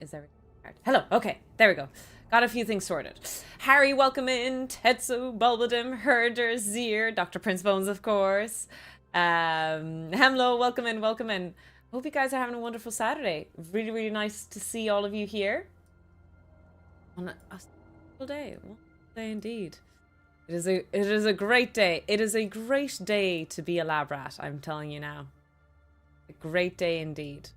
Is everything hard? Hello. Okay, there we go. Got a few things sorted. Harry, welcome in. Tetsu, Bulbadim, Herder, Zir, Dr. Prince Bones, of course. Hemlo, welcome in, welcome in. Hope you guys are having a wonderful Saturday. Really, really nice to see all of you here. On a wonderful day. Wonderful day indeed. It is a great day. It is a great day to be a lab rat, I'm telling you now. A great day indeed.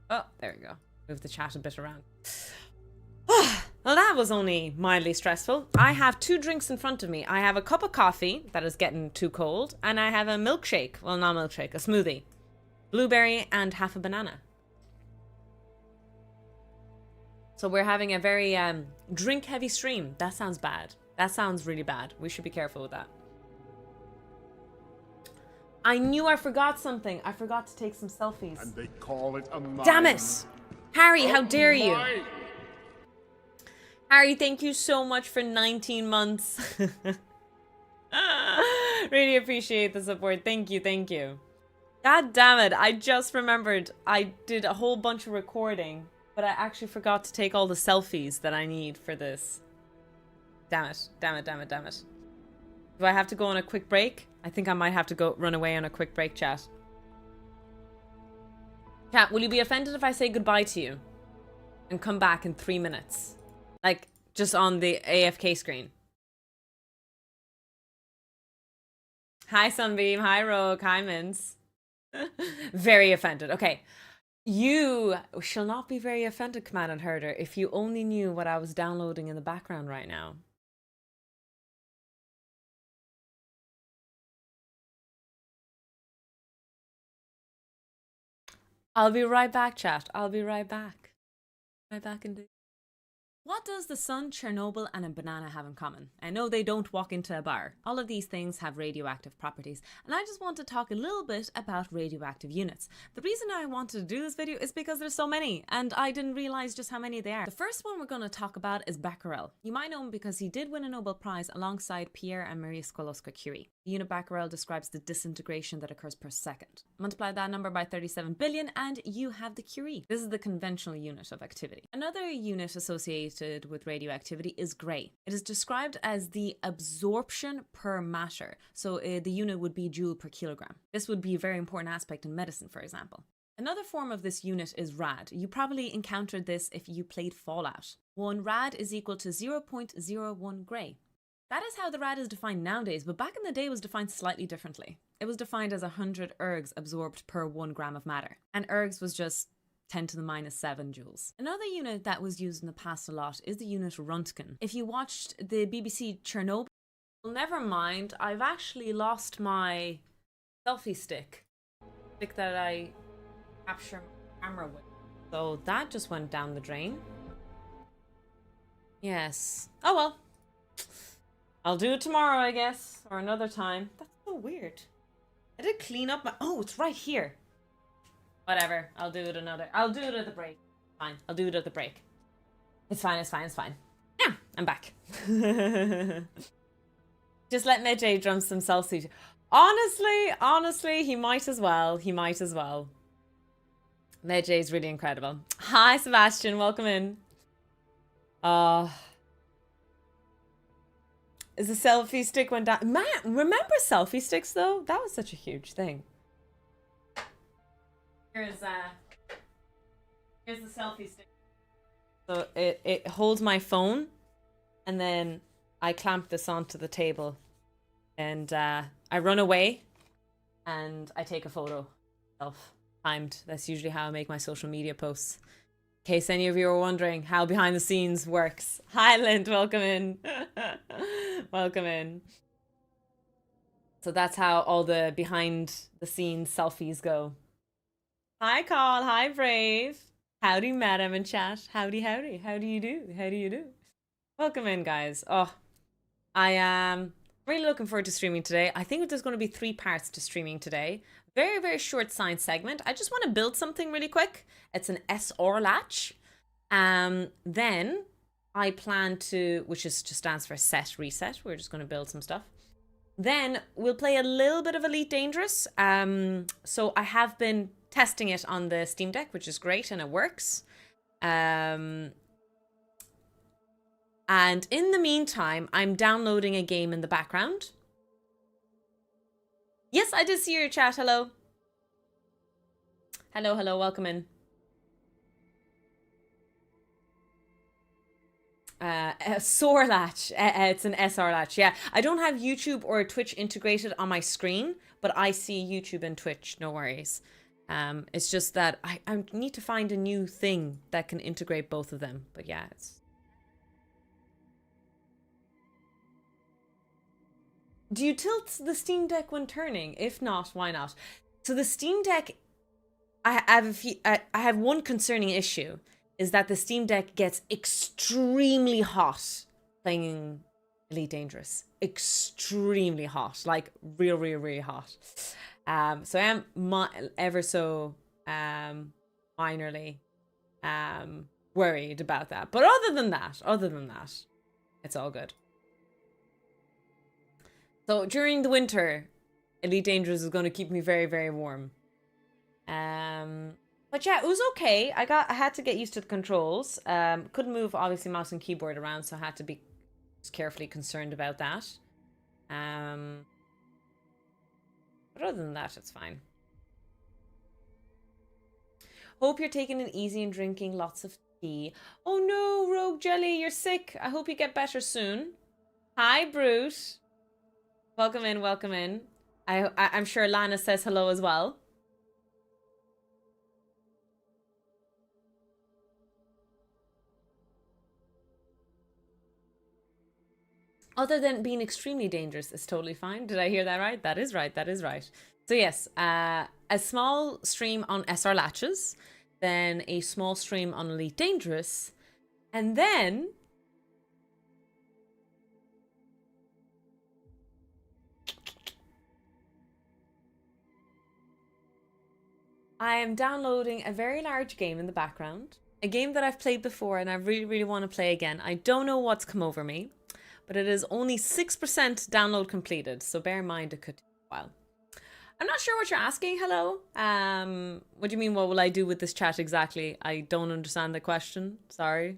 Oh, there we go. Move the chat a bit around. Well, that was only mildly stressful. I have 2 drinks in front of me. I have a cup of coffee that is getting too cold, and I have a milkshake. Well, not a milkshake, a smoothie. Blueberry and half a banana. So we're having a very drink-heavy stream. That sounds bad. That sounds really bad. We should be careful with that. I knew I forgot something. I forgot to take some selfies. And they call it a mine. Damn it! Harry, how dare you? Harry, thank you so much for 19 months. Really appreciate the support. Thank you, thank you. God damn it, I just remembered I did a whole bunch of recording, but I actually forgot to take all the selfies that I need for this. Damn it, damn it, damn it, damn it. Do I have to go on a quick break? I think I might have to go run away on a quick break, chat. Chat, will you be offended if I say goodbye to you and come back in 3 minutes? Like, just on the AFK screen. Hi, Sunbeam. Hi, Rogue. Hi, Mince. Very offended. Okay. You shall not be very offended, Command and Herder, if you only knew what I was downloading in the background right now. I'll be right back, chat. I'll be right back. Right back indeed. What does the sun, Chernobyl, and a banana have in common? I know they don't walk into a bar. All of these things have radioactive properties, and I just want to talk a little bit about radioactive units. The reason I wanted to do this video is because there's so many, and I didn't realize just how many there are. The first one we're going to talk about is Becquerel. You might know him because he did win a Nobel Prize alongside Pierre and Marie Sklodowska-Curie. The unit Becquerel describes the disintegration that occurs per second. Multiply that number by 37 billion and you have the Curie. This is the conventional unit of activity. Another unit associated with radioactivity is Gray. It is described as the absorption per matter. So the unit would be joule per kilogram. This would be a very important aspect in medicine, for example. Another form of this unit is rad. You probably encountered this if you played Fallout. 1 rad is equal to 0.01 Gray. That is how the rad is defined nowadays, but back in the day it was defined slightly differently. It was defined as 100 ergs absorbed per 1 gram of matter. And ergs was just 10 to the minus 7 joules. Another unit that was used in the past a lot is the unit Röntgen. If you watched the BBC Chernobyl, well, never mind, I've actually lost my selfie stick. Stick that I capture my camera with. So that just went down the drain. Yes. Oh well. I'll do it tomorrow, I guess. Or another time. That's so weird. I did clean up my... Oh, it's right here. Whatever. I'll do it I'll do it at the break. Fine. I'll do it at the break. It's fine, it's fine, it's fine. Yeah, I'm back. Just let Medjay drum some selfies. Honestly, he might as well. He might as well. Medjay's really incredible. Hi, Sebastian. Welcome in. Is the selfie stick went down? Man, remember selfie sticks though? That was such a huge thing. Here's the selfie stick. So it holds my phone, and then I clamp this onto the table, and I run away, and I take a photo. Self-timed. That's usually how I make my social media posts. In case any of you are wondering how behind the scenes works. Hi, Lind. Welcome in. Welcome in. So that's how all the behind the scenes selfies go. Hi, Carl. Hi, Brave. Howdy, madam in chat. Howdy, howdy. How do you do? How do you do? Welcome in, guys. Oh, I am really looking forward to streaming today. I think there's going to be 3 parts to streaming today. Very, very short science segment. I just want to build something really quick. It's an SR latch. Then I plan to, which is just stands for set reset. We're just going to build some stuff. Then we'll play a little bit of Elite Dangerous. So I have been testing it on the Steam Deck, which is great, and it works. And in the meantime, I'm downloading a game in the background. Yes, I did see your chat. Hello. Hello, hello, welcome in. A SOAR latch. It's an SR latch. Yeah, I don't have YouTube or Twitch integrated on my screen, but I see YouTube and Twitch. No worries. It's just that I need to find a new thing that can integrate both of them. But yeah, it's. Do you tilt the Steam Deck when turning? If not, why not? So the Steam Deck, I have one concerning issue, is that the Steam Deck gets extremely hot playing Elite Dangerous. Extremely hot, like real, real, really hot. So I am ever so minorly worried about that. But other than that, it's all good. So during the winter, Elite Dangerous is going to keep me very, very warm. But yeah, it was okay. I had to get used to the controls. Couldn't move obviously mouse and keyboard around, so I had to be carefully concerned about that. But other than that, it's fine. Hope you're taking it easy and drinking lots of tea. Oh no, Rogue Jelly, you're sick. I hope you get better soon. Hi, Brute. Welcome in, welcome in. I'm sure Lana says hello as well. Other than being extremely dangerous, is totally fine. Did I hear that right? That is right. That is right. So yes, a small stream on SR Latches, then a small stream on Elite Dangerous, and then I am downloading a very large game in the background. A game that I've played before and I really, really want to play again. I don't know what's come over me, but it is only 6% download completed, so bear in mind it could take a while. I'm not sure what you're asking. Hello. What do you mean? What will I do with this chat exactly? I don't understand the question. Sorry.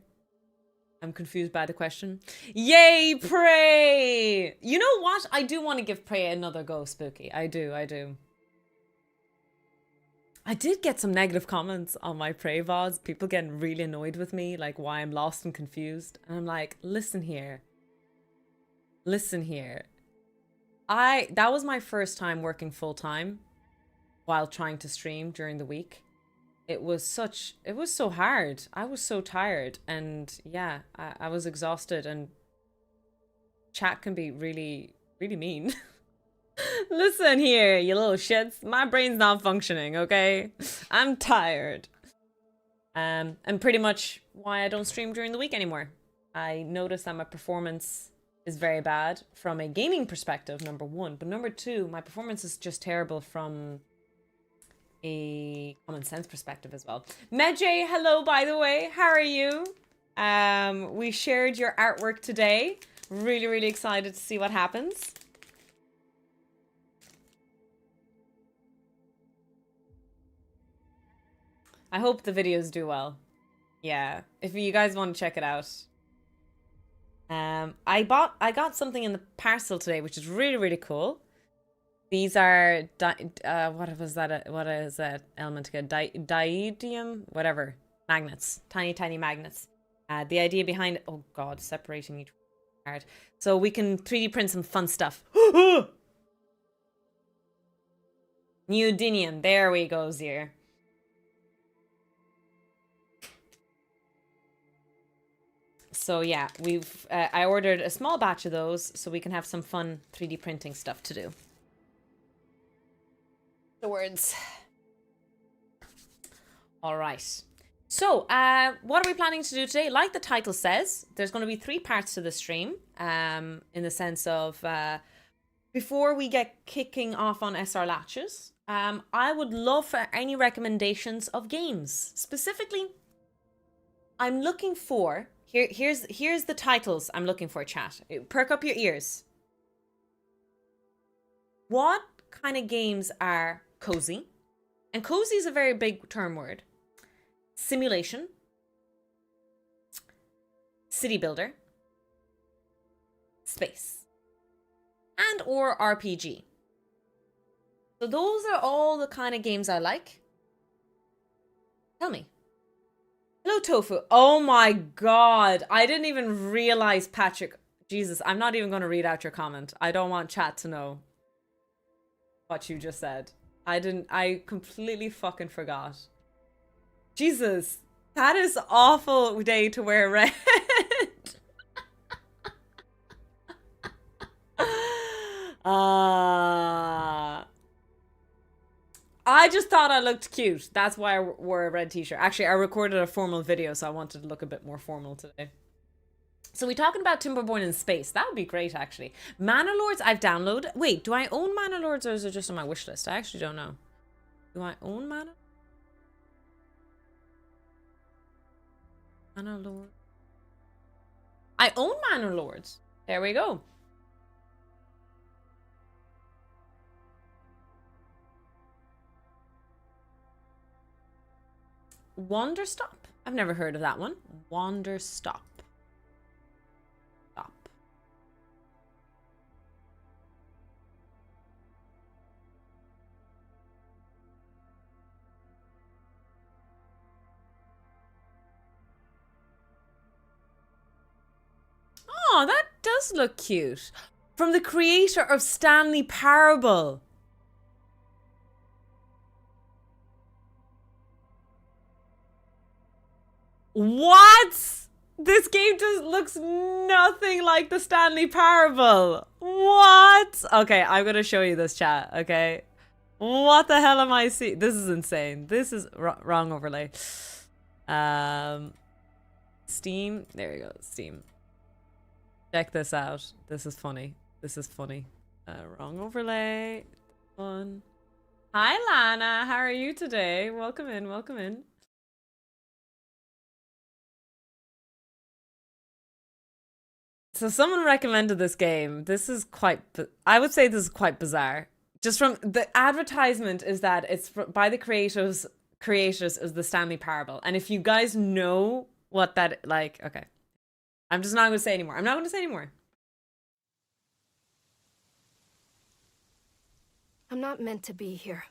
I'm confused by the question. Yay, Prey! You know what? I do want to give Prey another go, Spooky. I do. I did get some negative comments on my Prey VODs. People getting really annoyed with me, like why I'm lost and confused. And I'm like, listen here. That was my first time working full time while trying to stream during the week. It was so hard. I was so tired, and yeah, I was exhausted, and chat can be really, really mean. Listen here, you little shits. My brain's not functioning, okay? I'm tired. And pretty much why I don't stream during the week anymore. I noticed that my performance is very bad from a gaming perspective, number one. But number two, my performance is just terrible from a common sense perspective as well. Medjay, hello, by the way. How are you? We shared your artwork today. Really, really excited to see what happens. I hope the videos do well. Yeah, if you guys want to check it out. I got something in the parcel today, which is really, really cool. These are, what was that? What is that element again? Diadium? Whatever. Magnets. Tiny, tiny magnets. The idea behind, oh god, separating each card. So we can 3D print some fun stuff. Neodymium. There we go, Zier. So yeah, I ordered a small batch of those so we can have some fun 3D printing stuff to do. The words. All right. So, what are we planning to do today? Like the title says, there's going to be 3 parts to the stream. In the sense of, before we get kicking off on SR Latches, I would love for any recommendations of games. Specifically, I'm looking for... Here's the titles I'm looking for, chat. Perk up your ears. What kind of games are cozy? And cozy is a very big term word. Simulation, city builder, space, and or RPG. So those are all the kind of games I like. Tell me. Hello, Tofu. Oh my god. I didn't even realize, Patrick. Jesus, I'm not even going to read out your comment. I don't want chat to know what you just said. I completely fucking forgot. Jesus, that is awful day to wear red. I just thought I looked cute. That's why I wore a red t-shirt. Actually, I recorded a formal video, so I wanted to look a bit more formal today. So we talking about Timberborn in space. That would be great, actually. Mana Lords, I've downloaded. Wait, do I own Mana Lords or is it just on my wish list? I actually don't know. Do I own Mana Lords? I own Mana Lords. There we go. Wander Stop. I've never heard of that one. Wander Stop. Oh, that does look cute. From the creator of Stanley Parable. What? This game just looks nothing like the Stanley Parable. What? Okay, I'm gonna show you this, chat, okay? What the hell am I seeing? This is insane. This is wrong overlay. Steam. There you go, Steam. Check this out. This is funny. This is funny. Wrong overlay. Fun. Hi, Lana. How are you today? Welcome in. Welcome in. So someone recommended this game. This is quite, I would say this is quite bizarre. Just from the advertisement is that it's by the creators of the Stanley Parable. And if you guys know what that, like, okay. I'm just not going to say anymore. I'm not going to say anymore. I'm not meant to be here.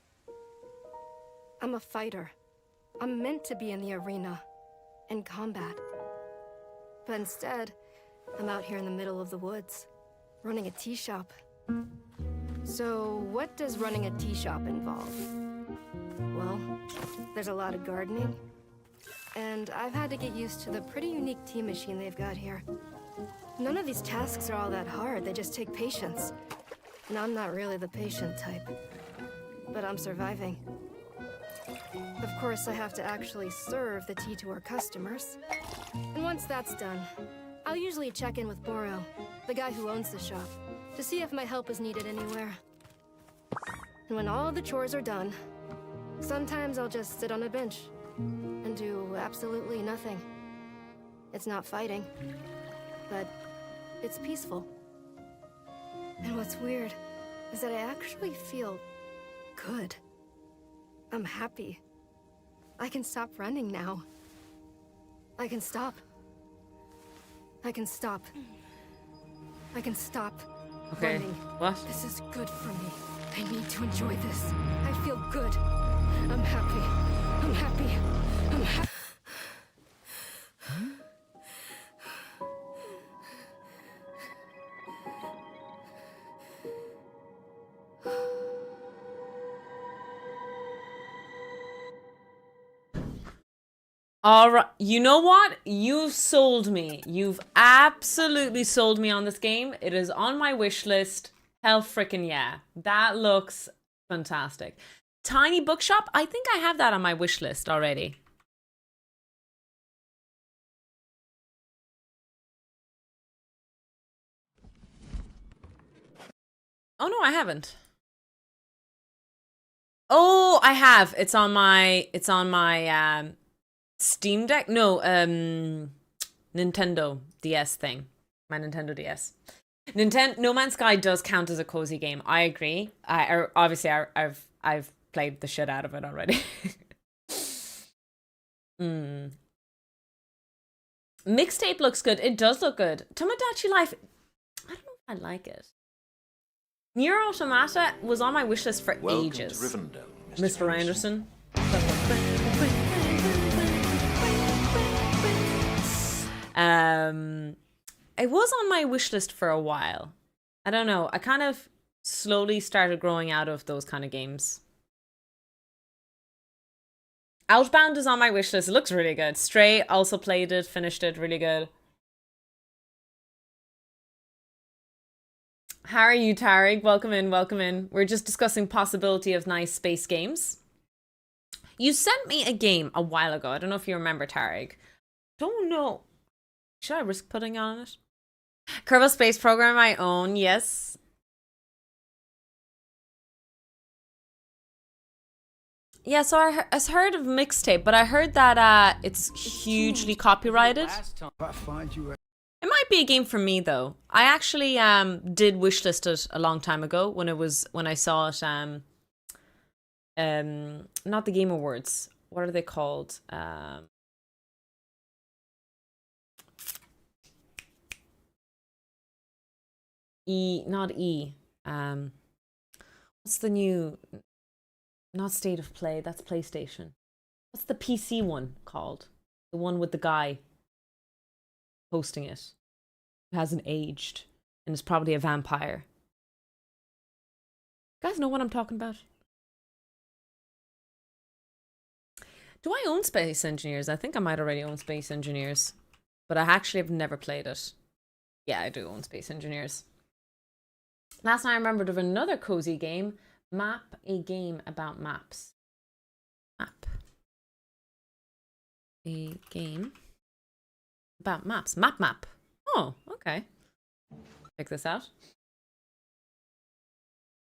I'm a fighter. I'm meant to be in the arena, in combat. But instead, I'm out here in the middle of the woods, running a tea shop. So, what does running a tea shop involve? Well, there's a lot of gardening, and I've had to get used to the pretty unique tea machine they've got here. None of these tasks are all that hard, they just take patience. And I'm not really the patient type, but I'm surviving. Of course, I have to actually serve the tea to our customers. And once that's done, I'll usually check in with Boro, the guy who owns the shop, to see if my help is needed anywhere. And when all the chores are done, sometimes I'll just sit on a bench and do absolutely nothing. It's not fighting, but it's peaceful. And what's weird is that I actually feel good. I'm happy. I can stop running now. I can stop. I can stop. I can stop running. What? This is good for me. I need to enjoy this. I feel good. I'm happy. I'm happy. I'm happy. All right. You know what? You've sold me. You've absolutely sold me on this game. It is on my wish list. Hell frickin' yeah. That looks fantastic. Tiny bookshop? I think I have that on my wish list already. Oh no, I haven't. Oh, I have. It's on my Steam Deck? No, Nintendo DS thing. My Nintendo DS. Nintendo No Man's Sky does count as a cozy game. I agree. I've played the shit out of it already. Mixtape looks good. It does look good. Tomodachi Life, I don't know if I like it. Nier Automata was on my wishlist for ages. To Rivendell, Mr. Anderson. It was on my wishlist for a while. I don't know. I kind of slowly started growing out of those kind of games. Outbound is on my wishlist. It looks really good. Stray, also played it, finished it, really good. How are you, Tarek? Welcome in, welcome in. We're just discussing possibility of nice space games. You sent me a game a while ago. I don't know if you remember, Tarek. Don't know. Should I risk putting on it? Kerbal Space Program I own, yes. Yeah, so I heard of Mixtape, but I heard that it's hugely copyrighted. It might be a game for me though. I actually did wishlist it a long time ago when I saw it not the Game Awards. What are they called? What's the new, not State of Play, that's PlayStation. What's the PC one called? The one with the guy hosting it. Who hasn't aged and is probably a vampire. You guys know what I'm talking about? Do I own Space Engineers? I think I might already own Space Engineers. But I actually have never played it. Yeah, I do own Space Engineers. Last time I remembered of another cozy game. Map, a game about maps. Map. A game about maps. Map. Oh, okay. Check this out.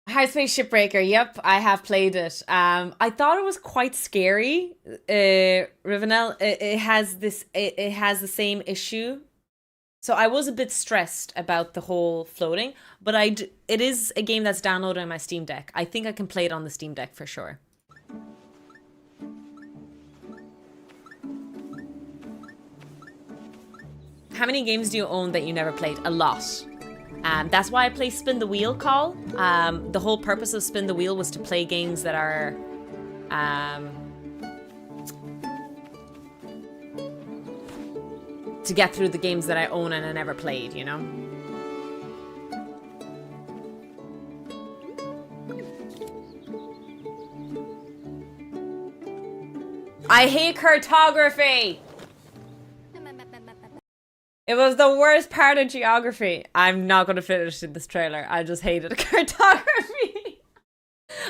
Hard Space Shipbreaker. Yep, I have played it. I thought it was quite scary. Rivendell. It has the same issue. So I was a bit stressed about the whole floating, but it is a game that's downloaded on my Steam Deck. I think I can play it on the Steam Deck for sure. How many games do you own that you never played? A lot. That's why I play Spin the Wheel Call. The whole purpose of Spin the Wheel was to play games that are to get through the games that I own and I never played, you know? I hate cartography! It was the worst part of geography. I'm not going to finish this trailer. I just hated cartography.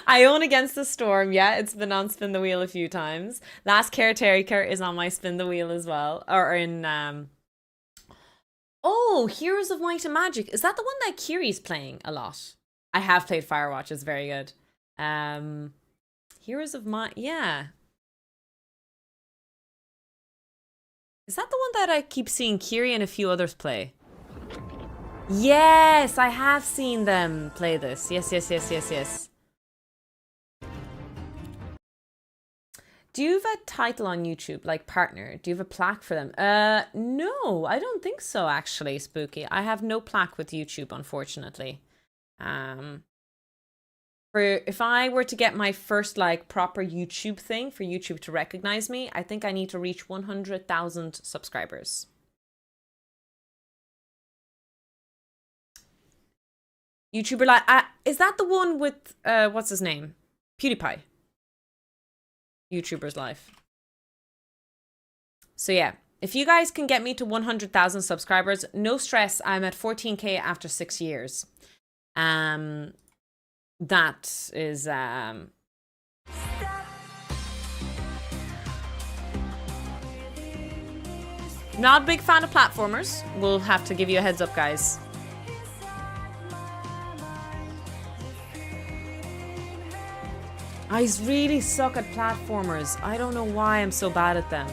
I own Against the Storm. Yeah, it's been on Spin the Wheel a few times. Last Caretaker is on my Spin the Wheel as well. Or in... Oh, Heroes of Might and Magic. Is that the one that Kiri's playing a lot? I have played Firewatch. It's very good. Heroes of Might... Yeah. Is that the one that I keep seeing Kiri and a few others play? Yes, I have seen them play this. Yes. Do you have a title on YouTube, like partner? Do you have a plaque for them? No, I don't think so, actually, Spooky. I have no plaque with YouTube, unfortunately. If I were to get my first like proper YouTube thing for YouTube to recognize me, I think I need to reach 100,000 subscribers. YouTuber like is that the one with what's his name? PewDiePie. YouTuber's life. So yeah, if you guys can get me to 100,000 subscribers, no stress. I'm at 14K after 6 years. That is not a big fan of platformers. We'll have to give you a heads up, guys. I really suck at platformers. I don't know why I'm so bad at them.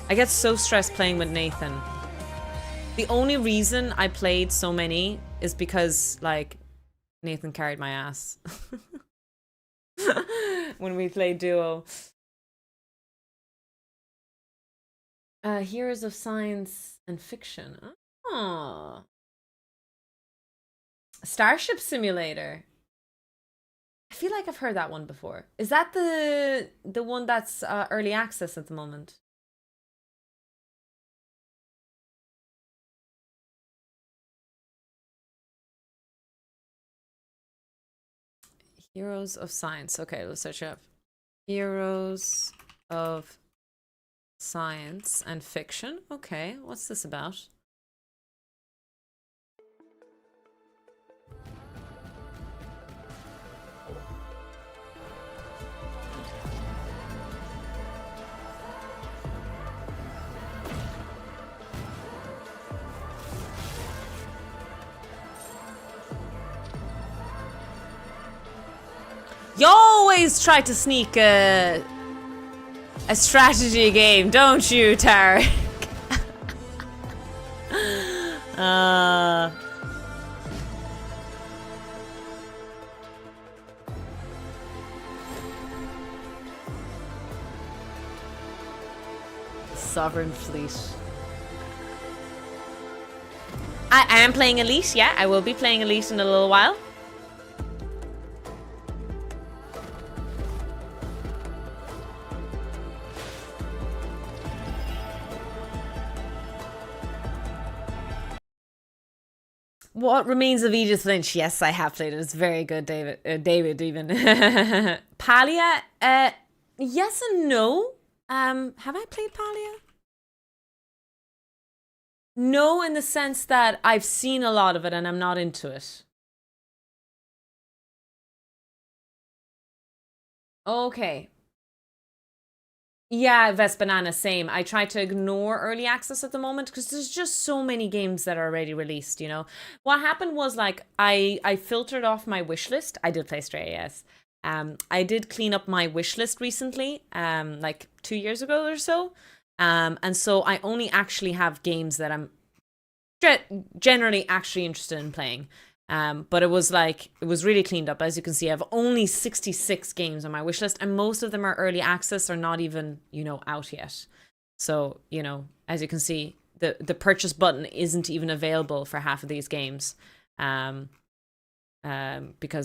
I get so stressed playing with Nathan. The only reason I played so many is because, like, Nathan carried my ass when we played duo. Heroes of Science and Fiction. Oh. Starship Simulator. I feel like I've heard that one before. Is that the one that's early access at the moment? Heroes of Science. Okay, let's search it up. Heroes of Science and Fiction. Okay, what's this about? You always try to sneak a strategy game, don't you, Tarek? Sovereign Fleet. I am playing Elite, yeah. I will be playing Elite in a little while. What Remains of Edith Lynch? Yes, I have played it. It's very good, David. David, even. Palia? Yes and no. Have I played Palia? No, in the sense that I've seen a lot of it and I'm not into it. Okay. Yeah, Vest Banana, same. I try to ignore early access at the moment because there's just so many games that are already released, you know? What happened was, like, I filtered off my wish list. I did play Stray, yes. I did clean up my wish list recently, like 2 years ago or so. And so I only actually have games that I'm generally actually interested in playing. But it was really cleaned up. As you can see, I have only 66 games on my wish list, and most of them are early access or not even, you know, out yet. So, you know, as you can see, the purchase button isn't even available for half of these games, because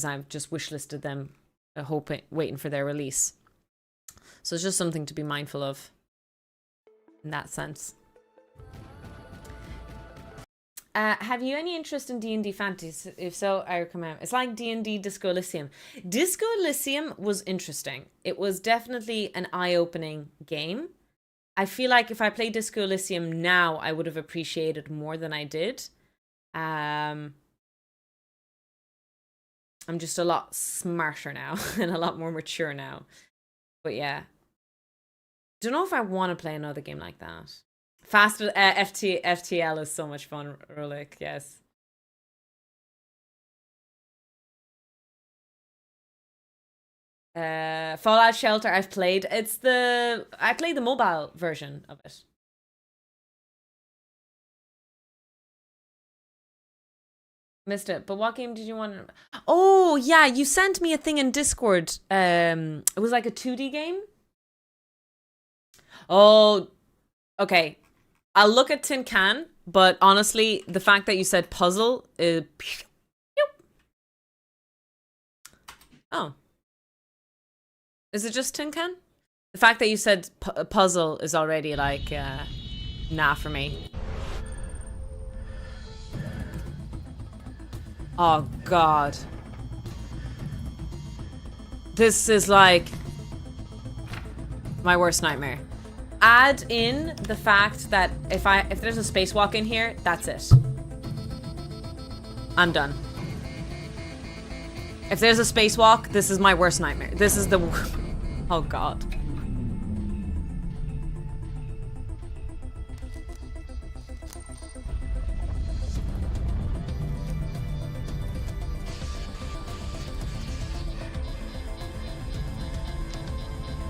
I've just wish listed them, waiting for their release. So it's just something to be mindful of in that sense. Have you any interest in D&D fantasy? If so, I recommend. It's like D&D Disco Elysium. Disco Elysium was interesting. It was definitely an eye-opening game. I feel like if I played Disco Elysium now, I would have appreciated more than I did. I'm just a lot smarter now and a lot more mature now. But yeah. Don't know if I want to play another game like that. Faster FTL is so much fun, Rolik, yes. Fallout Shelter I've played. I played the mobile version of it. Missed it. But what game did you want? Oh yeah, you sent me a thing in Discord. It was like a 2D game. Oh, okay. I'll look at Tin Can, but honestly, the fact that you said puzzle is... Oh. Is it just Tin Can? The fact that you said puzzle is already like, nah for me. Oh, God. This is like my worst nightmare. Add in the fact that if there's a spacewalk in here, that's it. I'm done. If there's a spacewalk, this is my worst nightmare. This is the... Oh, God.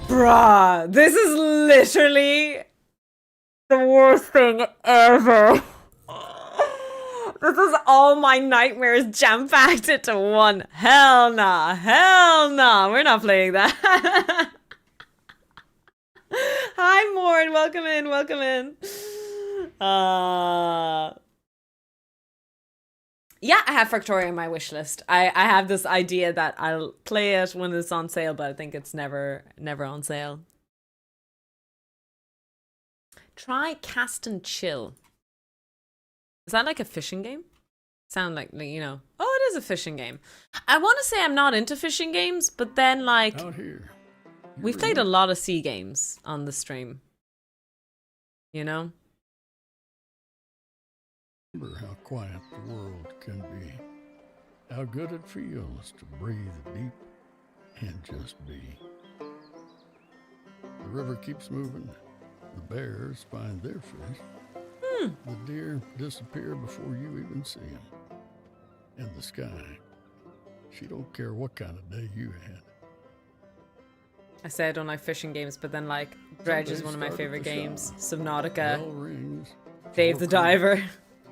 Bruh, this is literally the worst thing ever. This is all my nightmares jam-packed into one. Hell nah. Hell nah. We're not playing that. Hi, Mord. Welcome in. Welcome in. Yeah, I have Factorio on my wish list. I have this idea that I'll play it when it's on sale, but I think it's never on sale. Try Cast and Chill. Is that like a fishing game? Sound like, you know. Oh, it is a fishing game. I want to say I'm not into fishing games, but then like Out here, we've played a lot of sea games on the stream. You know? remember how quiet the world can be. How good it feels to breathe deep and just be. The river keeps moving. The bears find their fish. The deer disappear before you even see them. And the sky, she don't care what kind of day you had. I say I don't like fishing games, but then like Dredge is one of my favorite games. Subnautica, Bell rings, Dave the Diver.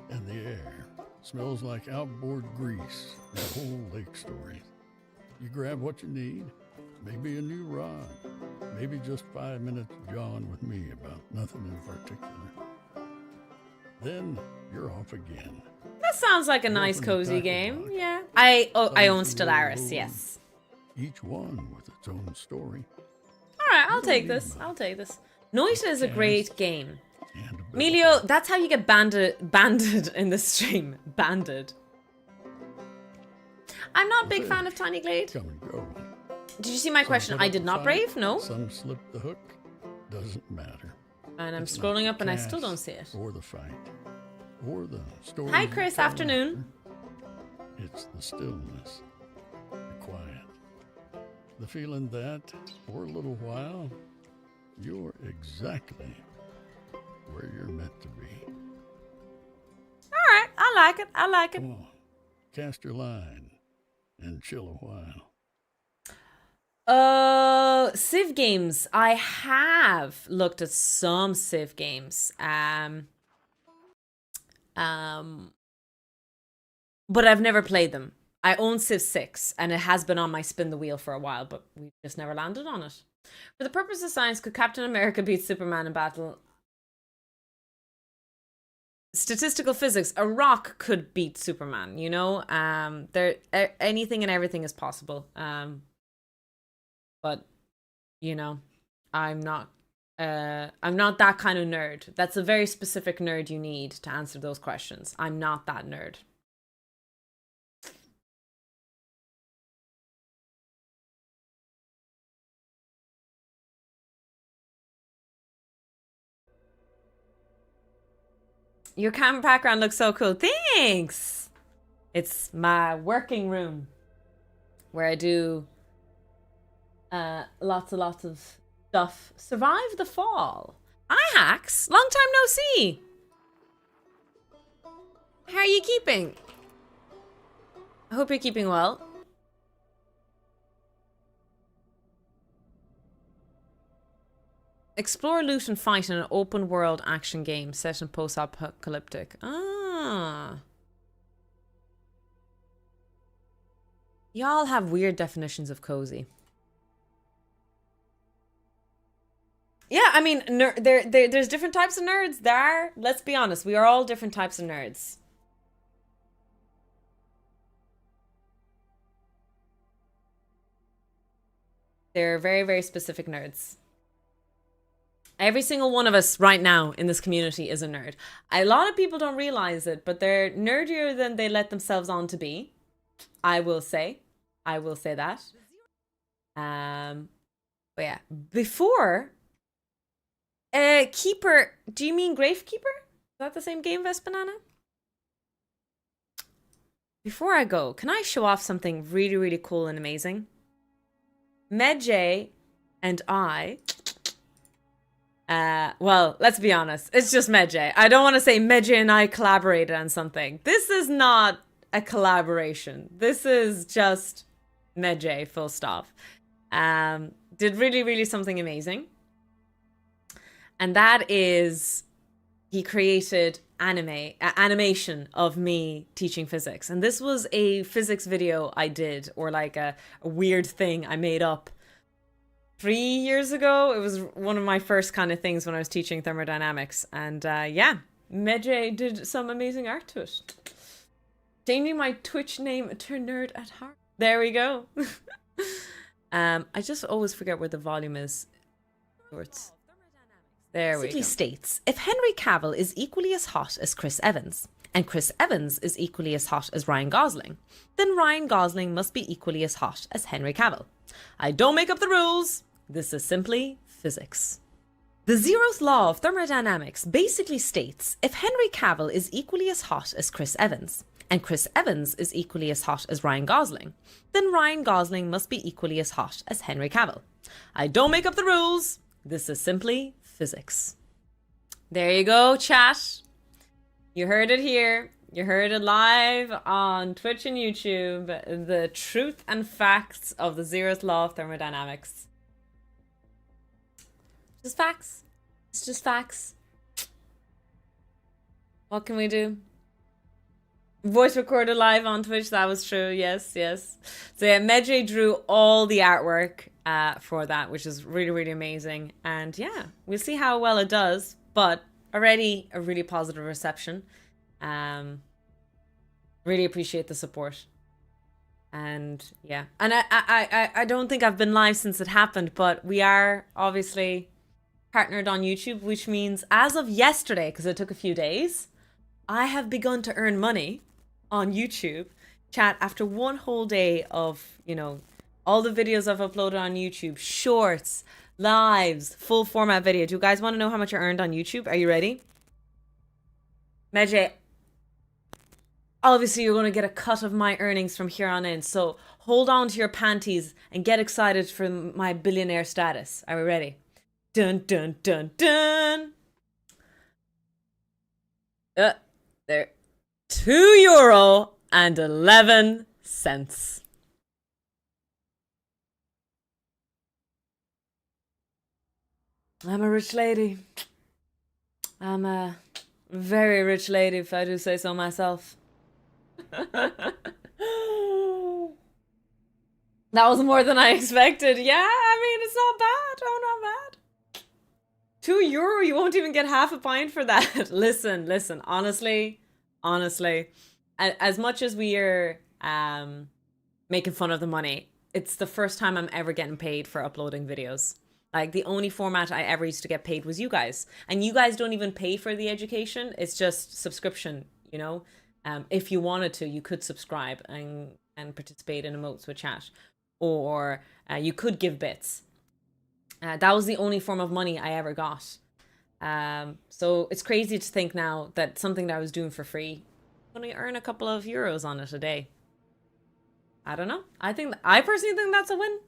and the air smells like outboard grease and whole lake stories. You grab what you need, maybe a new rod, maybe just 5 minutes jawing with me about nothing in particular. Then you're off again. That sounds like a nice cozy game. Yeah. I own Stellaris, yes. Each one with its own story. Alright, I'll take this. I'll take this. Noita is a great game. And a bit Melio, that's how you get banded in the stream. Banded. I'm not a big fan of Tiny Glade. come and go. Did you see my question? I did not brave? No. Some slip the hook. Doesn't matter. And I'm It's scrolling not up and I still cast don't see it. Or the fight. Or the story. Hi, Chris. Afternoon. It's the stillness. The quiet. The feeling that, for a little while, you're exactly where you're meant to be. Alright, I like it. I like it. Come on. Cast your line and chill a while. Civ games. I have looked at some Civ games. But I've never played them. I own Civ 6, and it has been on my spin the wheel for a while, but we just never landed on it. For the purpose of science, could Captain America beat Superman in battle? Statistical physics, a rock could beat Superman, you know? Anything and everything is possible. But, you know, I'm not that kind of nerd. That's a very specific nerd you need to answer those questions. I'm not that nerd. Your camera background looks so cool. Thanks! It's my working room where I do lots of stuff. Survive the fall. Hi, Hacks. Long time no see. How are you keeping? I hope you're keeping well. Explore, loot, and fight in an open world action game set in post-apocalyptic. Ah. Y'all have weird definitions of cozy. Yeah, I mean, there's different types of nerds. There are, let's be honest, we are all different types of nerds. They're very, very specific nerds. Every single one of us right now in this community is a nerd. A lot of people don't realize it, but they're nerdier than they let themselves on to be. I will say that. But yeah, before Keeper, do you mean Gravekeeper? Is that the same game, Vespanana? Before I go, can I show off something really, really cool and amazing? Medjay and I... well, let's be honest. It's just Medjay. I don't want to say Medjay and I collaborated on something. This is not a collaboration. This is just Medjay, full stop. Did really, really something amazing. And that is he created animation of me teaching physics. And this was a physics video I did, or like a weird thing I made up 3 years ago. It was one of my first kind of things when I was teaching thermodynamics. And yeah, Medjay did some amazing art to it. Changing my Twitch name to Nerd at Heart. There we go. I just always forget where the volume is. There we go. States, if Henry Cavill is equally as hot as Chris Evans, and Chris Evans is equally as hot as Ryan Gosling, then Ryan Gosling must be equally as hot as Henry Cavill. I don't make up the rules. This is simply physics. The zeroth law of thermodynamics basically states, if Henry Cavill is equally as hot as Chris Evans, and Chris Evans is equally as hot as Ryan Gosling, then Ryan Gosling must be equally as hot as Henry Cavill. I don't make up the rules. This is simply physics. There you go, chat. You heard it here. You heard it live on Twitch and YouTube. The truth and facts of the zeroth law of thermodynamics. Just facts. It's just facts. What can we do? Voice recorded live on Twitch. That was true. Yes, yes. So yeah, Medjay drew all the artwork for that, which is really, really amazing. And yeah, we'll see how well it does. But already a really positive reception. Really appreciate the support. And yeah, and I don't think I've been live since it happened, but we are obviously partnered on YouTube, which means as of yesterday, because it took a few days, I have begun to earn money on YouTube. Chat, after one whole day of, you know, all the videos I've uploaded on YouTube, shorts, lives, full format video. Do you guys want to know how much I earned on YouTube? Are you ready? Medjay, obviously you're going to get a cut of my earnings from here on in, so hold on to your panties and get excited for my billionaire status. Are we ready? Dun dun dun dun. There. €2.11. I'm a rich lady. I'm a very rich lady, if I do say so myself. That was more than I expected. Yeah, I mean, it's not bad. Oh, not bad. €2, you won't even get half a pint for that. Listen, honestly, as much as we are making fun of the money, it's the first time I'm ever getting paid for uploading videos. Like, the only format I ever used to get paid was you guys. And you guys don't even pay for the education. It's just subscription, you know? If you wanted to, you could subscribe and participate in emotes with chat. Or you could give bits. That was the only form of money I ever got. So it's crazy to think now that something that I was doing for free, I'm going to earn a couple of euros on it a day. I don't know. I personally think that's a win.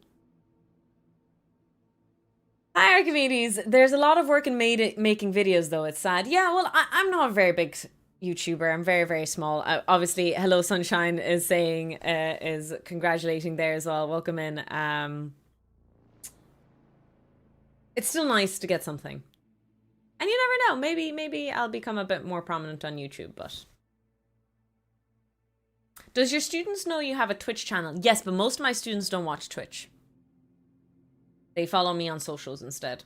Hi, Archimedes. There's a lot of work in making videos, though. It's sad. Yeah, well, I'm not a very big YouTuber. I'm very, very small. Obviously, Hello Sunshine is saying, is congratulating there as well. Welcome in. It's still nice to get something. And you never know. Maybe I'll become a bit more prominent on YouTube, but... Does your students know you have a Twitch channel? Yes, but most of my students don't watch Twitch. They follow me on socials instead.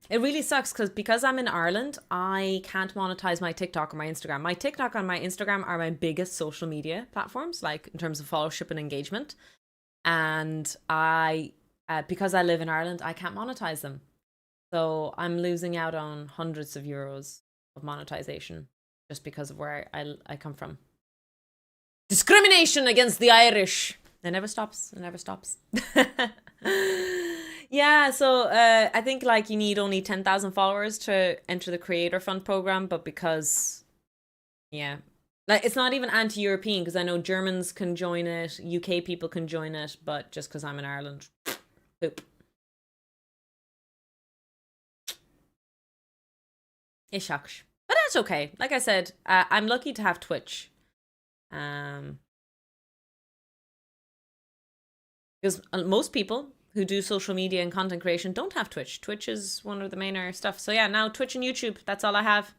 It really sucks because I'm in Ireland, I can't monetize my TikTok or my Instagram. My TikTok and my Instagram are my biggest social media platforms, like in terms of followership and engagement. And because I live in Ireland, I can't monetize them. So I'm losing out on hundreds of euros of monetization just because of where I come from. Discrimination against the Irish. It never stops. It never stops. Yeah, so I think like you need only 10,000 followers to enter the Creator Fund program, but because, yeah, like it's not even anti-European because I know Germans can join it, UK people can join it, but just because I'm in Ireland, poop. It shocks. But that's okay. Like I said, I'm lucky to have Twitch. Because most people who do social media and content creation don't have Twitch. Twitch is one of the main stuff. So yeah, now Twitch and YouTube, that's all I have.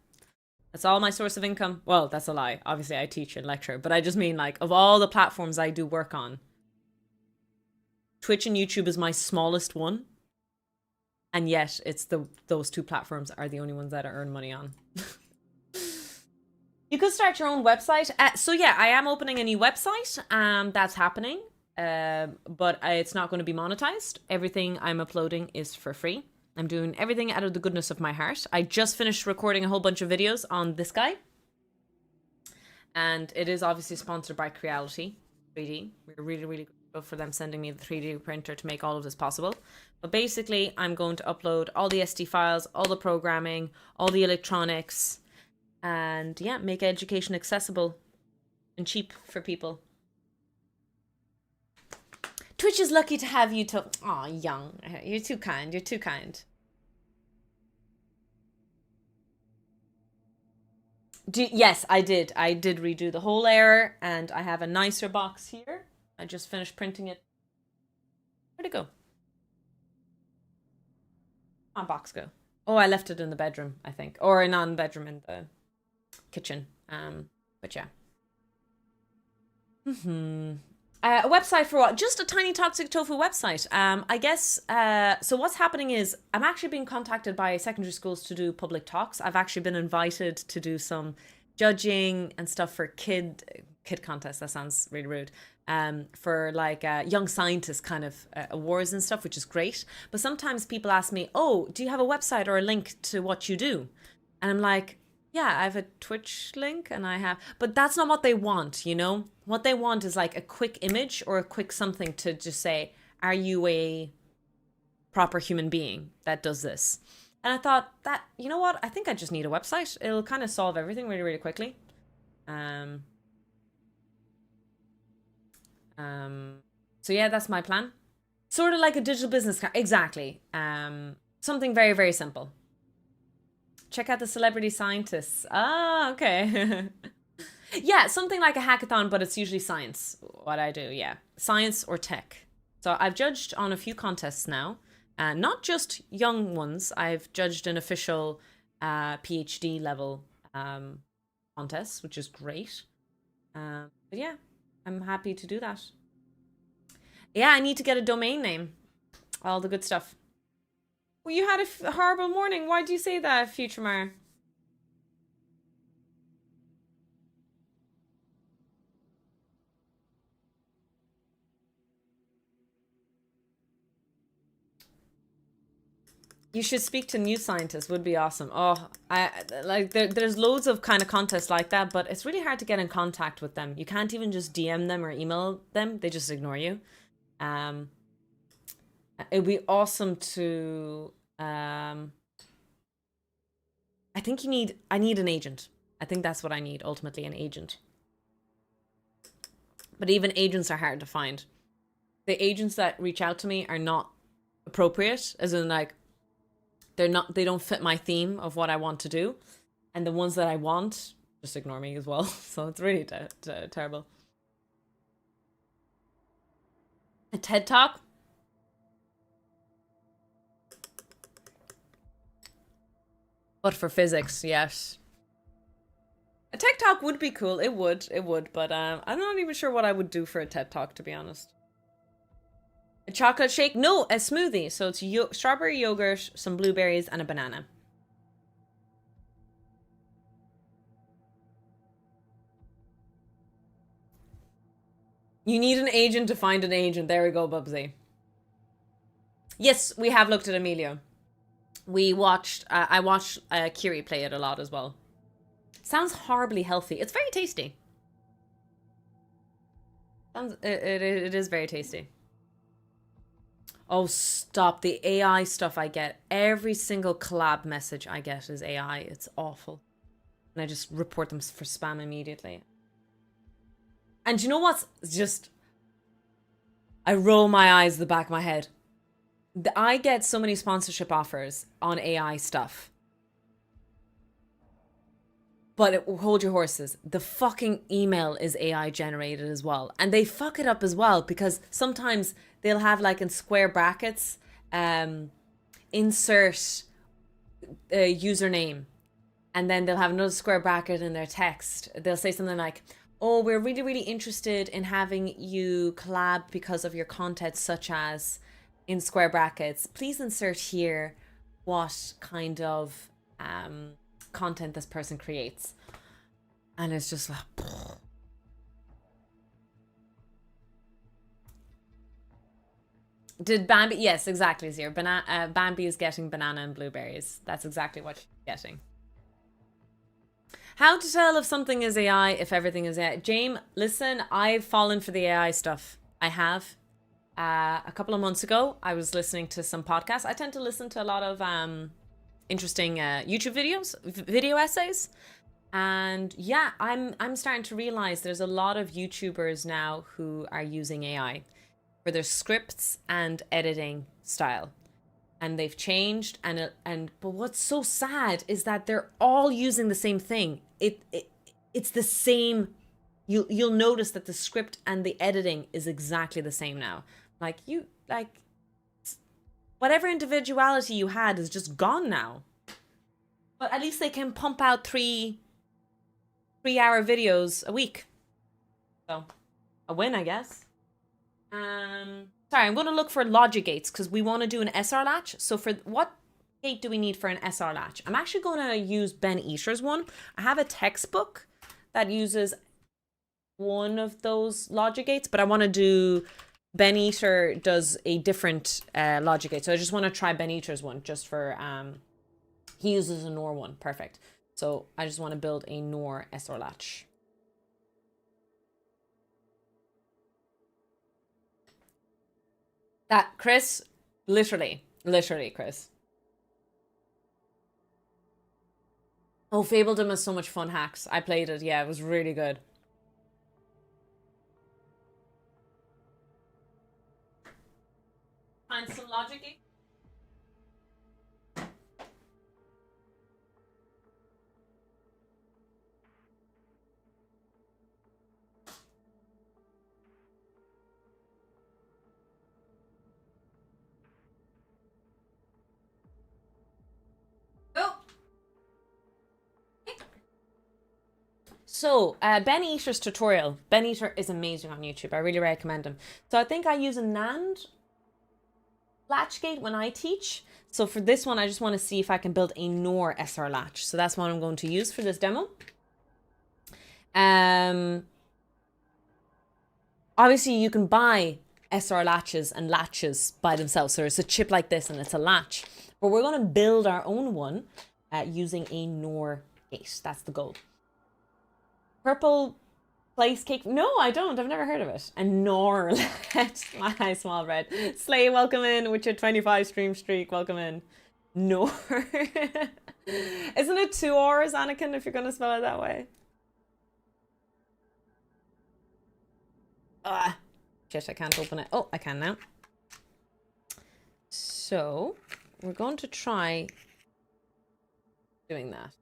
That's all my source of income. Well, that's a lie. Obviously, I teach and lecture, but I just mean like of all the platforms I do work on, Twitch and YouTube is my smallest one. And yet it's those two platforms are the only ones that I earn money on. You could start your own website. So yeah, I am opening a new website. That's happening. But it's not going to be monetized. Everything I'm uploading is for free. I'm doing everything out of the goodness of my heart. I just finished recording a whole bunch of videos on this guy. And it is obviously sponsored by Creality 3D. We're really, really grateful for them sending me the 3D printer to make all of this possible. But basically, I'm going to upload all the SD files, all the programming, all the electronics, and yeah, make education accessible and cheap for people. Twitch is lucky to have you to... Aw, young. You're too kind. You're too kind. Yes, I did. I did redo the whole layer, and I have a nicer box here. I just finished printing it. Where'd it go? Where'd my box go? Oh, I left it in the bedroom, I think. Or not in the bedroom, in the kitchen. But yeah. A website for what? Just a tiny Toxic Tofu website. I guess, so what's happening is I'm actually being contacted by secondary schools to do public talks. I've actually been invited to do some judging and stuff for kid contests. That sounds really rude. For like young scientist kind of awards and stuff, which is great. But sometimes people ask me, oh, do you have a website or a link to what you do? And I'm like, yeah, I have a Twitch link and I have, but that's not what they want, you know? What they want is like a quick image or a quick something to just say, are you a proper human being that does this? And I thought that, you know what? I think I just need a website. It'll kind of solve everything really, really quickly. So yeah, that's my plan. Sort of like a digital business card. Exactly. Something very, very simple. Check out the celebrity scientists. Ah, okay. Yeah, something like a hackathon, but it's usually science. What I do, yeah. Science or tech. So I've judged on a few contests now. Not just young ones. I've judged an official PhD level contest, which is great. But yeah, I'm happy to do that. Yeah, I need to get a domain name. All the good stuff. Well, you had a horrible morning. Why do you say that, Future Mar? You should speak to new scientists. Would be awesome. Oh, I like there's loads of kind of contests like that, but it's really hard to get in contact with them. You can't even just DM them or email them. They just ignore you. It'd be awesome to I think I need an agent. I think that's what I need, ultimately, an agent. But even agents are hard to find. The agents that reach out to me are not appropriate, as in like they don't fit my theme of what I want to do. And the ones that I want just ignore me as well. So it's really terrible. A TED Talk? But for physics, yes. A TED Talk would be cool. It would. But I'm not even sure what I would do for a TED Talk, to be honest. A chocolate shake? No, a smoothie. So it's strawberry yogurt, some blueberries, and a banana. You need an agent to find an agent. There we go, Bubsy. Yes, we have looked at Emilio. We watched, I watched Kiri play it a lot as well. Sounds horribly healthy. It's very tasty. It is very tasty. Oh, stop. The AI stuff I get. Every single collab message I get is AI. It's awful. And I just report them for spam immediately. And you know what's just... I roll my eyes at the back of my head. I get so many sponsorship offers on AI stuff. But hold your horses. The fucking email is AI generated as well. And they fuck it up as well because sometimes they'll have like in square brackets, insert a username. And then they'll have another square bracket in their text. They'll say something like, oh, we're really, really interested in having you collab because of your content, such as in square brackets. Please insert here what kind of content this person creates. And it's just like... Did Bambi... Yes, exactly, Zero. Bambi is getting banana and blueberries. That's exactly what she's getting. How to tell if something is AI, if everything is AI. James, listen, I've fallen for the AI stuff. I have. A couple of months ago, I was listening to some podcasts. I tend to listen to a lot of interesting YouTube videos, video essays. And yeah, I'm starting to realize there's a lot of YouTubers now who are using AI for their scripts and editing style. And they've changed but what's so sad is that they're all using the same thing. It's the same. You'll notice that the script and the editing is exactly the same now. Like whatever individuality you had is just gone now. But at least they can pump out 3-hour videos a week. So a win, I guess. Sorry, I'm going to look for logic gates because we want to do an SR latch. So for what gate do we need for an SR latch? I'm actually going to use Ben Eater's one. I have a textbook that uses one of those logic gates, but I want to do... Ben Eater does a different logic gate. So I just want to try Ben Eater's one just for... he uses a NOR one. Perfect. So I just want to build a NOR SR latch. That, Chris, literally, Chris. Oh, Fabledom has so much fun hacks. I played it. Yeah, it was really good. Find some logic. So, Ben Eater's tutorial. Ben Eater is amazing on YouTube. I really recommend him. So I think I use a NAND latch gate when I teach. So for this one, I just want to see if I can build a NOR SR latch. So that's what I'm going to use for this demo. Obviously, you can buy SR latches and latches by themselves. So it's a chip like this and it's a latch. But we're going to build our own one using a NOR gate. That's the goal. Purple place cake. No, I don't. I've never heard of it. And NOR. My small red. Slay, welcome in with your 25 stream streak. Welcome in. NOR. Isn't it 2 hours, Anakin, if you're going to spell it that way? Shit, I can't open it. Oh, I can now. So, we're going to try doing that.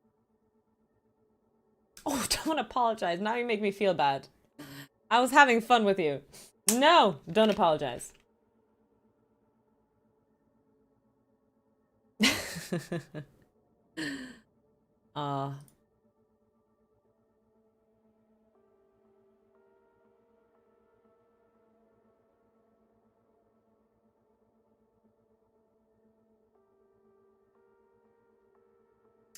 Oh, don't apologize. Now you make me feel bad. I was having fun with you. No, don't apologize.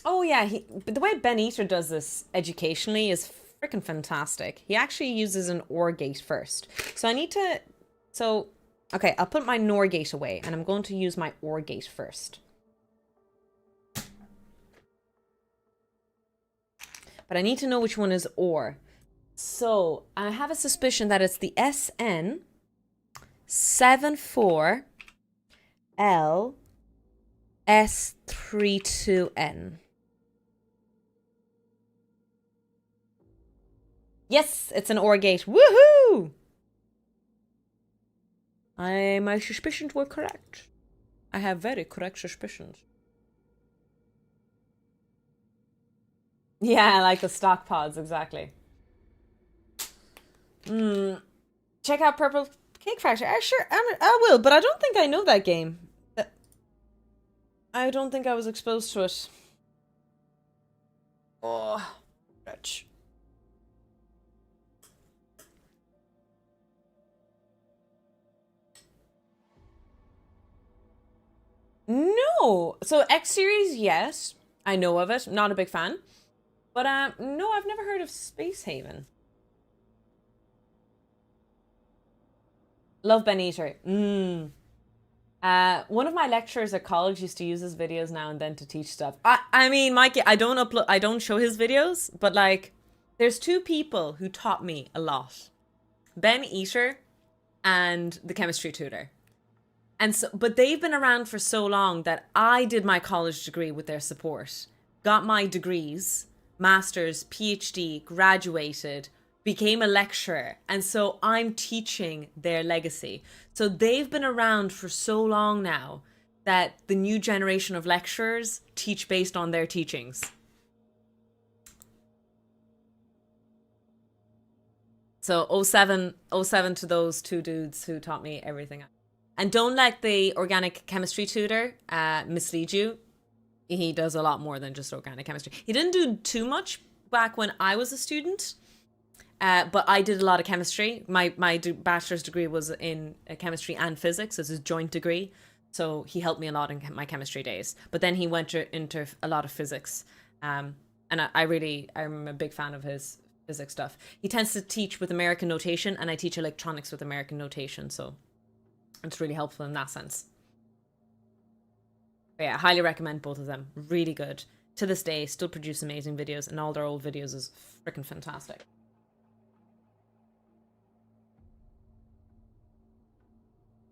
Oh yeah, but the way Ben Eater does this educationally is freaking fantastic. He actually uses an OR gate first. So I need to... So, okay, I'll put my NOR gate away and I'm going to use my OR gate first. But I need to know which one is OR. So I have a suspicion that it's the SN74LS32N. Yes, it's an OR gate. Woohoo! My suspicions were correct. I have very correct suspicions. Yeah, like the stock pods, exactly. Check out Purple Cake Factory. Sure, I will, but I don't think I know that game. I don't think I was exposed to it. Oh, wretch. No. So X Series, yes. I know of it. Not a big fan. But no, I've never heard of Space Haven. Love Ben Eater. One of my lecturers at college used to use his videos now and then to teach stuff. I mean, Mikey, I don't show his videos, but like, there's two people who taught me a lot: Ben Eater and the chemistry tutor. And so, but they've been around for so long that I did my college degree with their support, got my degrees, master's, PhD, graduated, became a lecturer. And so I'm teaching their legacy. So they've been around for so long now that the new generation of lecturers teach based on their teachings. So 07 to those two dudes who taught me everything. And don't let the organic chemistry tutor mislead you. He does a lot more than just organic chemistry. He didn't do too much back when I was a student, but I did a lot of chemistry. My bachelor's degree was in chemistry and physics. It's a joint degree. So he helped me a lot in my chemistry days. But then he went into a lot of physics. And I'm a big fan of his physics stuff. He tends to teach with American notation, and I teach electronics with American notation. So it's really helpful in that sense. But yeah, I highly recommend both of them. Really good. To this day, still produce amazing videos, and all their old videos is freaking fantastic.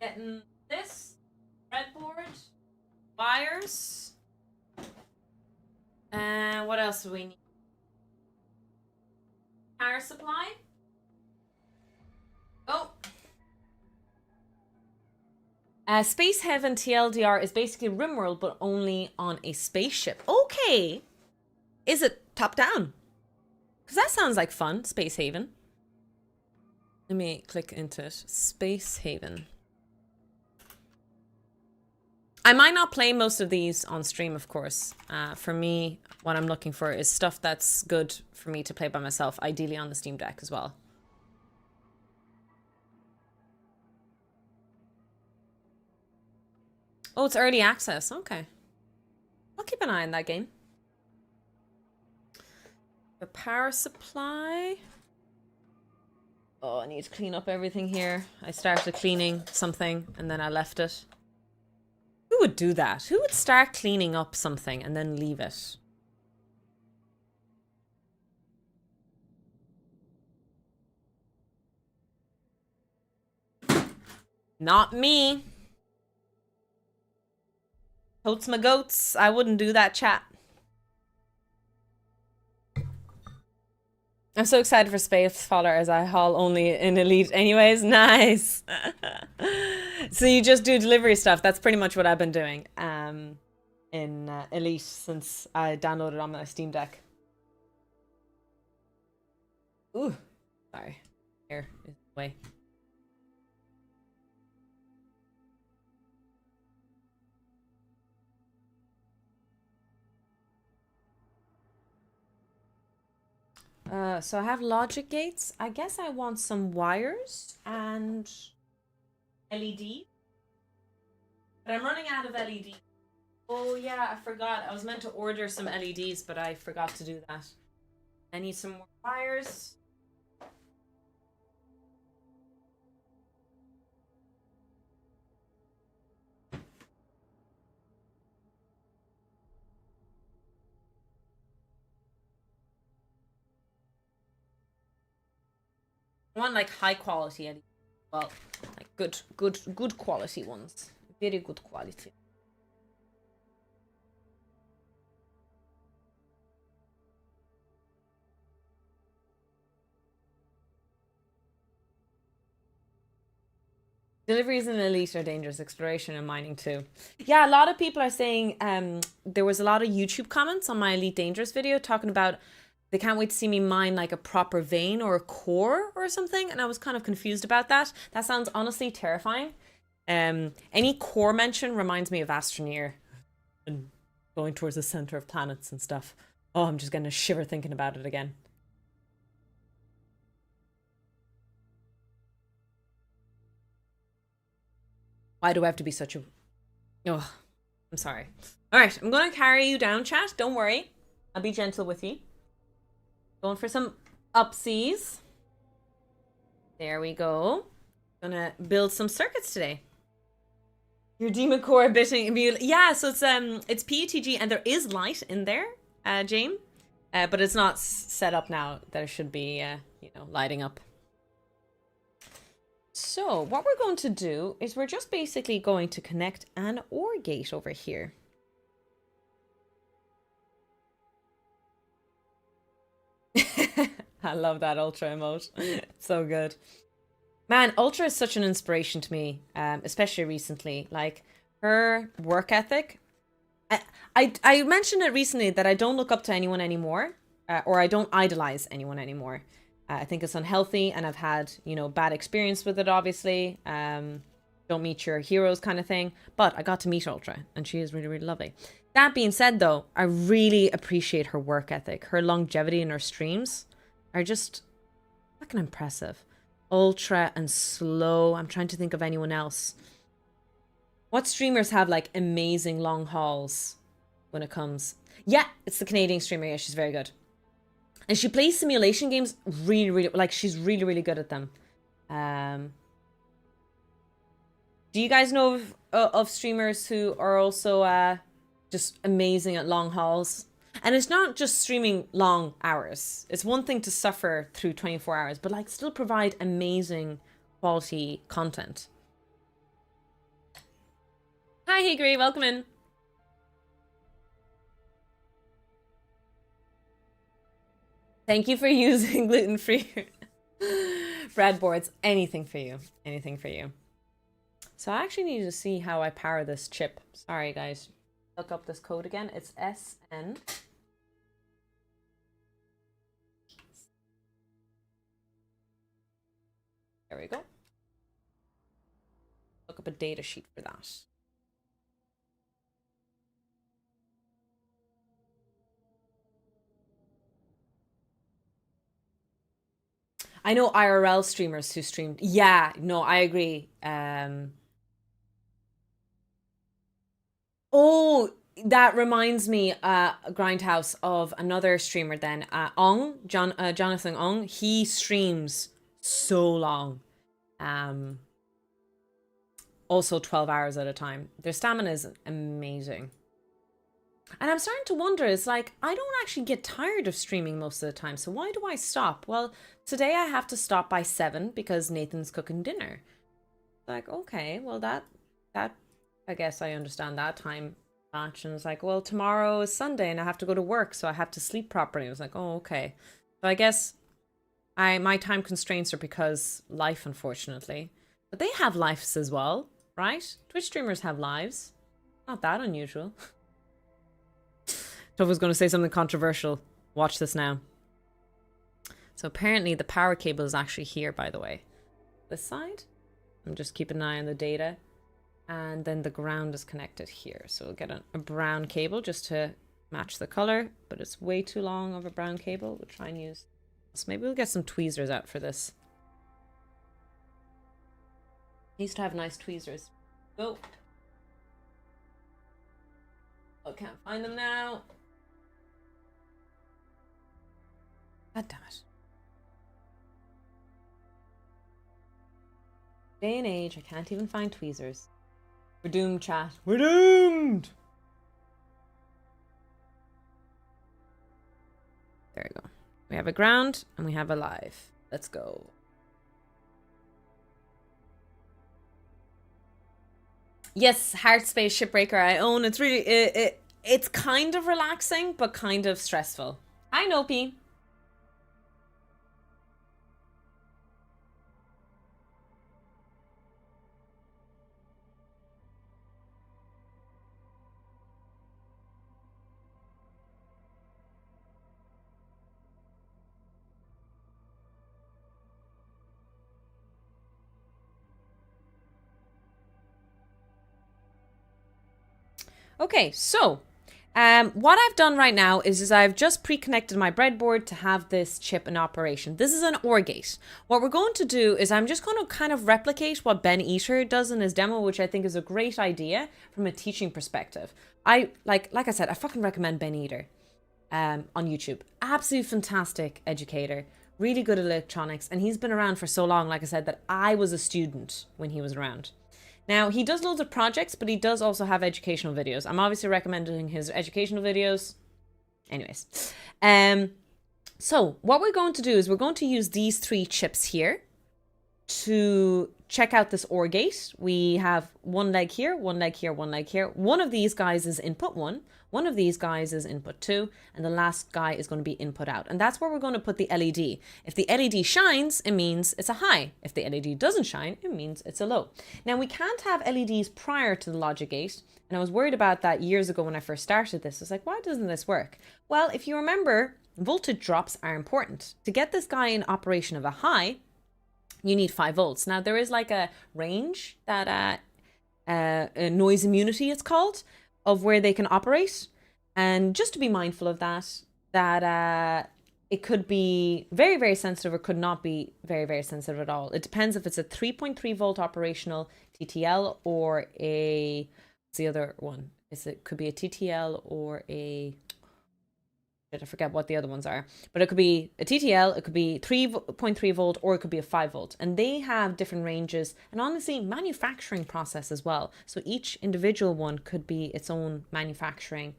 Getting this breadboard, wires, and what else do we need? Power supply. Oh. Space Heaven TLDR is basically RimWorld, but only on a spaceship. Okay. Is it top down? Because that sounds like fun, Space Haven. Let me click into it. Space Haven. I might not play most of these on stream, of course. For me, what I'm looking for is stuff that's good for me to play by myself, ideally on the Steam Deck as well. Oh, it's early access. Okay. I'll keep an eye on that game. The power supply. Oh, I need to clean up everything here. I started cleaning something and then I left it. Who would do that? Who would start cleaning up something and then leave it? Not me. Totes my goats. I wouldn't do that, chat. I'm so excited for Space Faller as I haul only in Elite anyways. Nice. So you just do delivery stuff. That's pretty much what I've been doing in Elite since I downloaded on my Steam Deck. Ooh, sorry. Here is the way. So I have logic gates. I guess I want some wires and LED. But I'm running out of LED. Oh yeah, I forgot. I was meant to order some LEDs, but I forgot to do that. I need some more wires. I want like high quality LEDs. Well, like good quality ones. Very good quality. Deliveries in Elite are dangerous. Exploration and mining too. Yeah, a lot of people are saying there was a lot of YouTube comments on my Elite Dangerous video talking about they can't wait to see me mine like a proper vein or a core or something. And I was kind of confused about that. That sounds honestly terrifying. Any core mention reminds me of Astroneer and going towards the center of planets and stuff. Oh, I'm just getting a shiver thinking about it again. Why do I have to be such a... Oh, I'm sorry. All right, I'm going to carry you down, chat. Don't worry. I'll be gentle with you. Going for some upsies. There we go. Gonna build some circuits today. Your demon core bitting. Yeah, so it's PUTG and there is light in there, James. But it's not set up now. There should be, you know, lighting up. So what we're going to do is we're just basically going to connect an OR gate over here. I love that Ultra emote. It's so good. Man, Ultra is such an inspiration to me, especially recently. Like, her work ethic. I mentioned it recently that I don't look up to anyone anymore, or I don't idolize anyone anymore. I think it's unhealthy, and I've had, you know, bad experience with it, obviously. Don't meet your heroes kind of thing. But I got to meet Ultra, and she is really, really lovely. That being said, though, I really appreciate her work ethic. Her longevity in her streams are just fucking impressive. Ultra and Slow. I'm trying to think of anyone else. What streamers have like amazing long hauls when it comes? Yeah, it's the Canadian streamer. Yeah, she's very good. And she plays simulation games really, really, like she's really, really good at them. Do you guys know of streamers who are also just amazing at long hauls? And it's not just streaming long hours. It's one thing to suffer through 24 hours, but like still provide amazing quality content. Hi, Higri, welcome in. Thank you for using gluten-free breadboards. Anything for you. Anything for you. So I actually need to see how I power this chip. Sorry, guys. Look up this code again. It's SN. There we go. Look up a data sheet for that. I know IRL streamers who streamed. Yeah, no, I agree. Oh, that reminds me, Grindhouse, of another streamer then. Jonathan Ong. He streams so long. Also 12 hours at a time. Their stamina is amazing. And I'm starting to wonder, it's like, I don't actually get tired of streaming most of the time, so why do I stop? Well, today I have to stop by 7 because Nathan's cooking dinner. Like, okay, well that I guess I understand that time match. And it's like, well, tomorrow is Sunday and I have to go to work, so I have to sleep properly. I was like, oh, okay. So I guess my time constraints are because life, unfortunately. But they have lives as well, right? Twitch streamers have lives. Not that unusual. Toph was going to say something controversial. Watch this now. So apparently the power cable is actually here, by the way. This side. I'm just keeping an eye on the data. And then the ground is connected here. So we'll get a brown cable just to match the color. But it's way too long of a brown cable. We'll try and use... So maybe we'll get some tweezers out for this. Used to have nice tweezers. Go. Oh, can't find them now. God damn it. Day and age, I can't even find tweezers. We're doomed, chat. We're doomed! There we go. We have a ground and we have a live. Let's go. Yes, Heartspace Shipbreaker I own. It's really... it's kind of relaxing, but kind of stressful. Hi, Nopi. Okay, so what I've done right now is I've just pre-connected my breadboard to have this chip in operation. This is an OR gate. What we're going to do is I'm just going to kind of replicate what Ben Eater does in his demo, which I think is a great idea from a teaching perspective. Like I said, I fucking recommend Ben Eater on YouTube. Absolute fantastic educator, really good at electronics, and he's been around for so long, like I said, that I was a student when he was around. Now, he does loads of projects, but he does also have educational videos. I'm obviously recommending his educational videos. Anyways. So what we're going to do is we're going to use these 3 chips here to check out this OR gate. We have one leg here, one leg here, one leg here. One of these guys is input 1. One of these guys is input 2, and the last guy is going to be input out. And that's where we're going to put the LED. If the LED shines, it means it's a high. If the LED doesn't shine, it means it's a low. Now, we can't have LEDs prior to the logic gate, and I was worried about that years ago when I first started this. I was like, why doesn't this work? Well, if you remember, voltage drops are important. To get this guy in operation of a high, you need 5 volts. Now, there is like a range that noise immunity, it's called, of where they can operate. And just to be mindful of that it could be very, very sensitive or could not be very, very sensitive at all. It depends if it's a 3.3 volt operational TTL or what's the other one? It could be a TTL or I forget what the other ones are, but it could be a TTL, it could be 3.3 volt, or it could be a 5 volt. And they have different ranges and honestly, manufacturing process as well. So each individual one could be its own manufacturing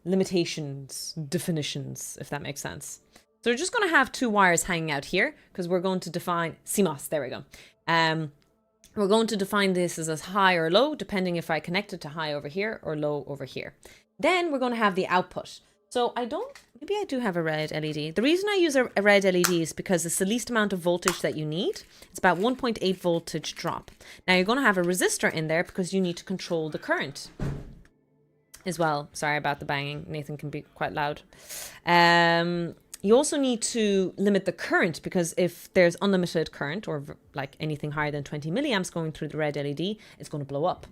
limitations, definitions, if that makes sense. So we're just going to have 2 wires hanging out here because we're going to define CMOS. There we go. We're going to define this as high or low, depending if I connect it to high over here or low over here. Then we're going to have the output. So maybe I do have a red LED. The reason I use a red LED is because it's the least amount of voltage that you need. It's about 1.8 voltage drop. Now you're going to have a resistor in there because you need to control the current as well. Sorry about the banging. Nathan can be quite loud. You also need to limit the current because if there's unlimited current or like anything higher than 20 milliamps going through the red LED, it's going to blow up.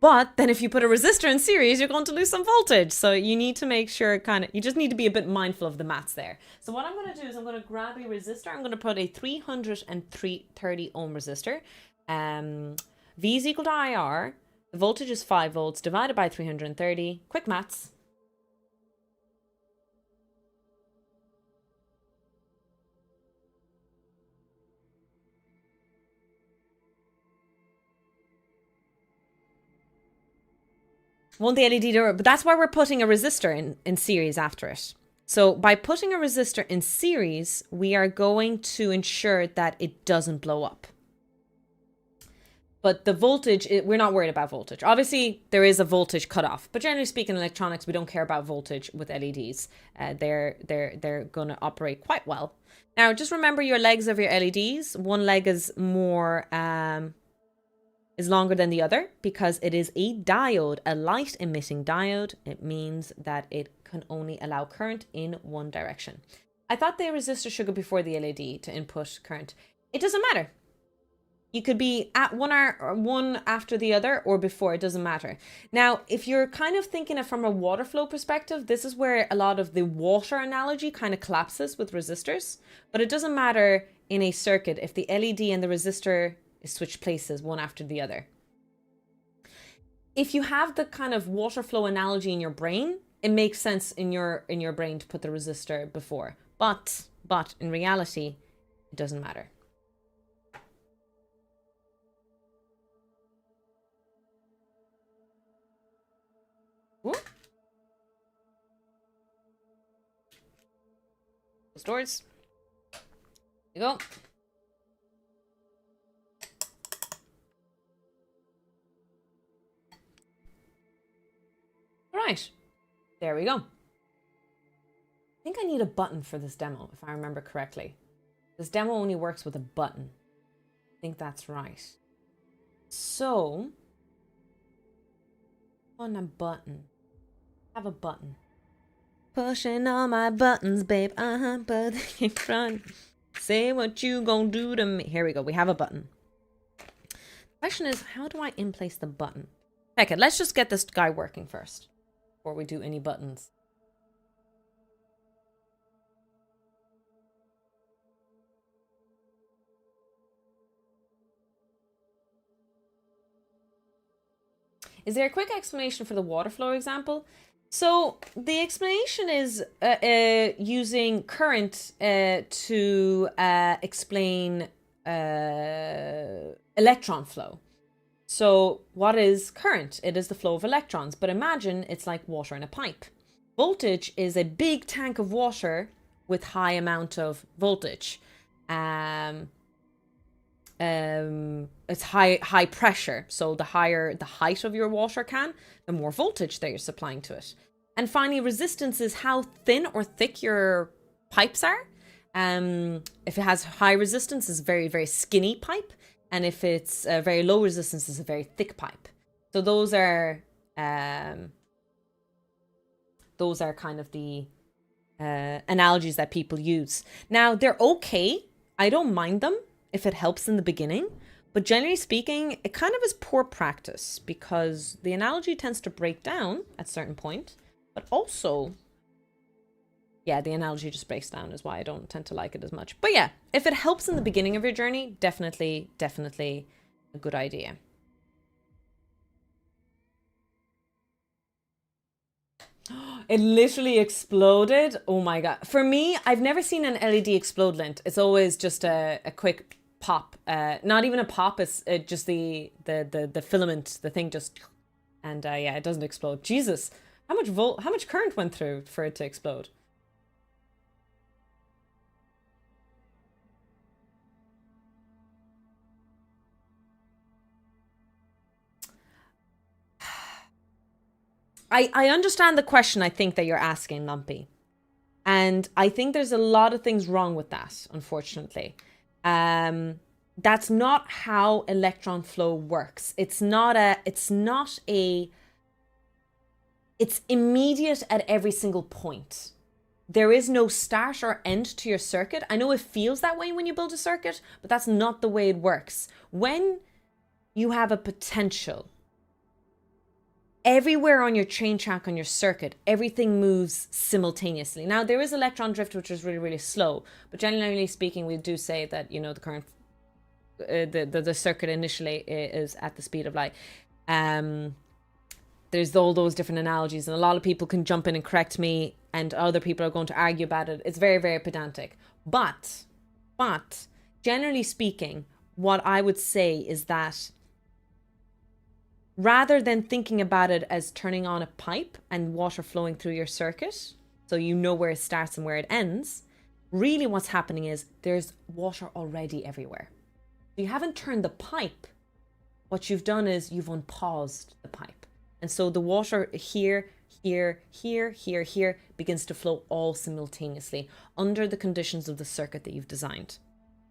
But then if you put a resistor in series, you're going to lose some voltage. So you need to make sure you just need to be a bit mindful of the maths there. So what I'm going to do is I'm going to grab a resistor. I'm going to put a 330 ohm resistor. V is equal to IR. The voltage is 5 volts divided by 330. Quick maths. Won't the LED do it? But that's why we're putting a resistor in series after it. So by putting a resistor in series, we are going to ensure that it doesn't blow up. But the voltage, we're not worried about voltage. Obviously, there is a voltage cutoff. But generally speaking, in electronics, we don't care about voltage with LEDs. They're going to operate quite well. Now, just remember your legs of your LEDs. One leg is longer than the other because it is a diode, a light emitting diode. It means that it can only allow current in one direction. I thought the resistor should go before the LED to input current. It doesn't matter. You could be at one after the other or before, it doesn't matter. Now, if you're kind of thinking it from a water flow perspective, this is where a lot of the water analogy kind of collapses with resistors, but it doesn't matter in a circuit if the LED and the resistor switch places one after the other. If you have the kind of water flow analogy in your brain, it makes sense in your brain to put the resistor before. But in reality, it doesn't matter. Ooh. Close doors. There you go. Right, there we go. I think I need a button for this demo, if I remember correctly. This demo only works with a button. I think that's right. So, on a button. Have a button. Pushing all my buttons, babe. But in front. Say what you gonna do to me. Here we go. We have a button. The question is, how do I in place the button? Heck it, let's just get this guy working first before we do any buttons. Is there a quick explanation for the water flow example? So the explanation is using current to explain electron flow. So what is current? It is the flow of electrons, but imagine it's like water in a pipe. Voltage is a big tank of water with high amount of voltage. It's high pressure. So the higher the height of your water can, the more voltage that you're supplying to it. And finally, resistance is how thin or thick your pipes are. If it has high resistance, it's a very, very skinny pipe. And if it's a very low resistance, it's a very thick pipe. So those are kind of the analogies that people use. Now, they're okay. I don't mind them if it helps in the beginning. But generally speaking, it kind of is poor practice because the analogy tends to break down at a certain point. But also, yeah, the analogy just breaks down is why I don't tend to like it as much. But yeah, if it helps in the beginning of your journey, definitely a good idea. It literally exploded. Oh my God. For me, I've never seen an LED explode, Lint. It's always just a quick pop. Not even a pop, it's just the filament, the thing just, and yeah, it doesn't explode. Jesus, how much current went through for it to explode? I understand the question I think that you're asking, Lumpy. And I think there's a lot of things wrong with that, unfortunately. That's not how electron flow works. It's immediate at every single point. There is no start or end to your circuit. I know it feels that way when you build a circuit, but that's not the way it works. When you have a potential, everywhere on your chain track on your circuit, everything moves simultaneously. Now, there is electron drift, which is really, really slow. But generally speaking, we do say that, you know, the current, the circuit initially is at the speed of light. There's all those different analogies, and a lot of people can jump in and correct me, and other people are going to argue about it. It's very, very pedantic. But generally speaking, what I would say is that rather than thinking about it as turning on a pipe and water flowing through your circuit, so you know where it starts and where it ends, really what's happening is there's water already everywhere. You haven't turned the pipe. What you've done is you've unpaused the pipe. And so the water here begins to flow all simultaneously under the conditions of the circuit that you've designed.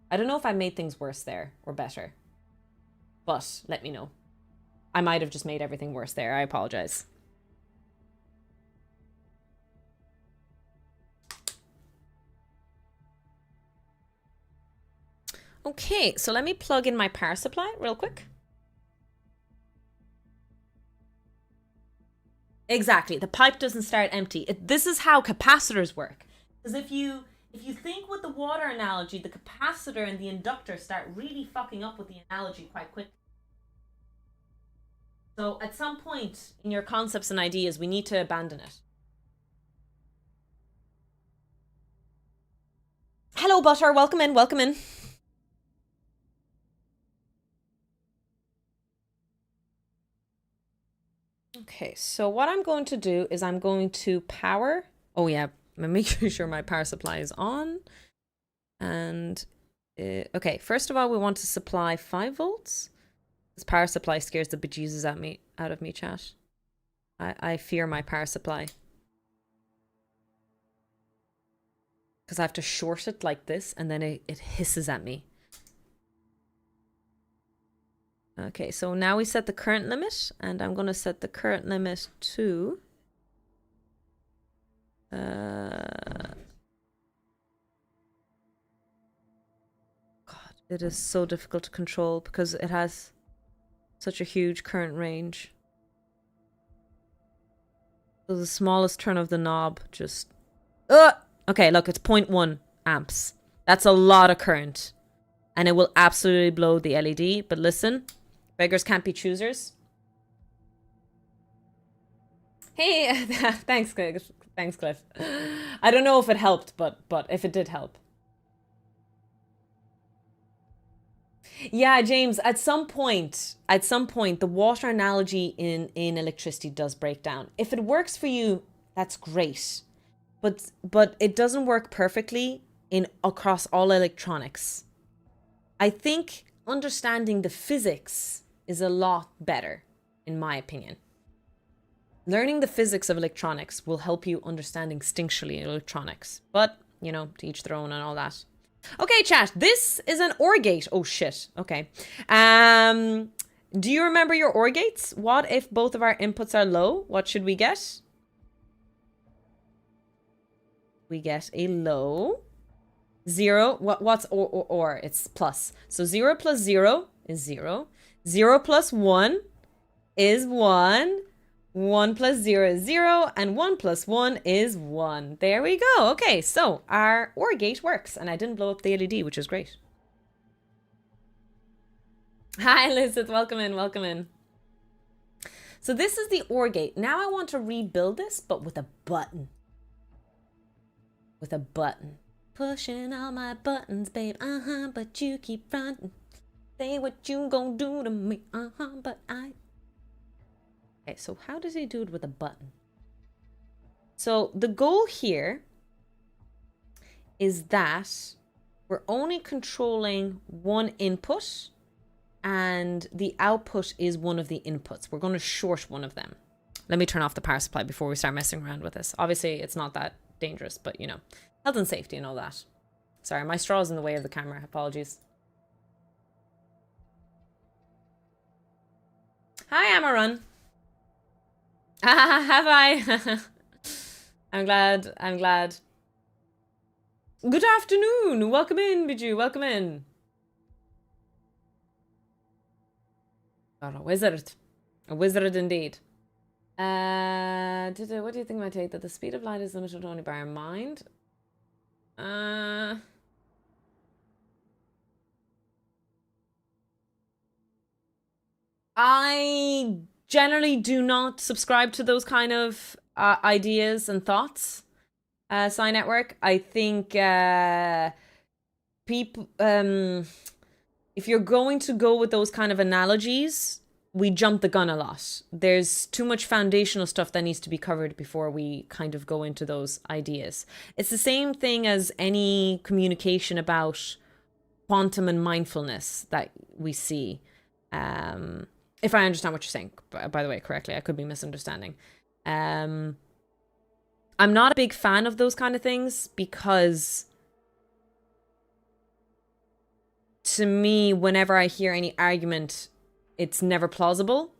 I don't know if I made things worse there or better, but let me know. I might have just made everything worse there. I apologize. Okay, so let me plug in my power supply real quick. Exactly, the pipe doesn't start empty. This is how capacitors work. Because if you think with the water analogy, the capacitor and the inductor start really fucking up with the analogy quite quickly. So at some point in your concepts and ideas, we need to abandon it. Hello, Butter. Welcome in. Welcome in. Okay, so what I'm going to do is I'm going to power. Oh yeah, I'm making sure my power supply is on. And okay, first of all, we want to supply 5 volts. This power supply scares the bejesus out of me, chat. I fear my power supply. Because I have to short it like this, and then it hisses at me. Okay, so now we set the current limit, and I'm going to set the current limit to... God, it is so difficult to control because it has such a huge current range. So the smallest turn of the knob just... Okay, look, it's 0.1 amps. That's a lot of current. And it will absolutely blow the LED. But listen, beggars can't be choosers. Hey, thanks, Cliff. Thanks, Cliff. I don't know if it helped, but if it did help. Yeah, James, at some point, the water analogy in electricity does break down. If it works for you, that's great. But it doesn't work perfectly in across all electronics. I think understanding the physics is a lot better, in my opinion. Learning the physics of electronics will help you understand instinctually electronics. But, you know, to each their own and all that. Okay, chat, this is an OR gate. Oh, shit. Okay. Do you remember your OR gates? What if both of our inputs are low? What should we get? We get a low. 0. What's or? It's plus. So 0 plus 0 is 0. 0 plus 1 is 1. 1 plus 0 is 0, and 1 plus 1 is 1. There we go. Okay, so our OR gate works, and I didn't blow up the LED, which is great. Hi, Elizabeth. Welcome in, welcome in. So this is the OR gate. Now I want to rebuild this, but with a button. With a button. Pushing all my buttons, babe, but you keep fronting. Say what you gon' do to me, but I... Okay, so how does he do it with a button? So the goal here is that we're only controlling one input and the output is one of the inputs. We're going to short one of them. Let me turn off the power supply before we start messing around with this. Obviously, it's not that dangerous, but you know, health and safety and all that. Sorry, my straw's in the way of the camera. Apologies. Hi, Amaran. Have I? I'm glad. Good afternoon. Welcome in, Biju. Welcome in. God, a wizard. A wizard indeed. What do you think might take that the speed of light is limited only by our mind? I generally do not subscribe to those kind of ideas and thoughts. Psi Network. I think people, if you're going to go with those kind of analogies, we jump the gun a lot. There's too much foundational stuff that needs to be covered before we kind of go into those ideas. It's the same thing as any communication about quantum and mindfulness that we see. If I understand what you're saying, by the way, correctly, I could be misunderstanding. I'm not a big fan of those kind of things because to me, whenever I hear any argument, it's never plausible.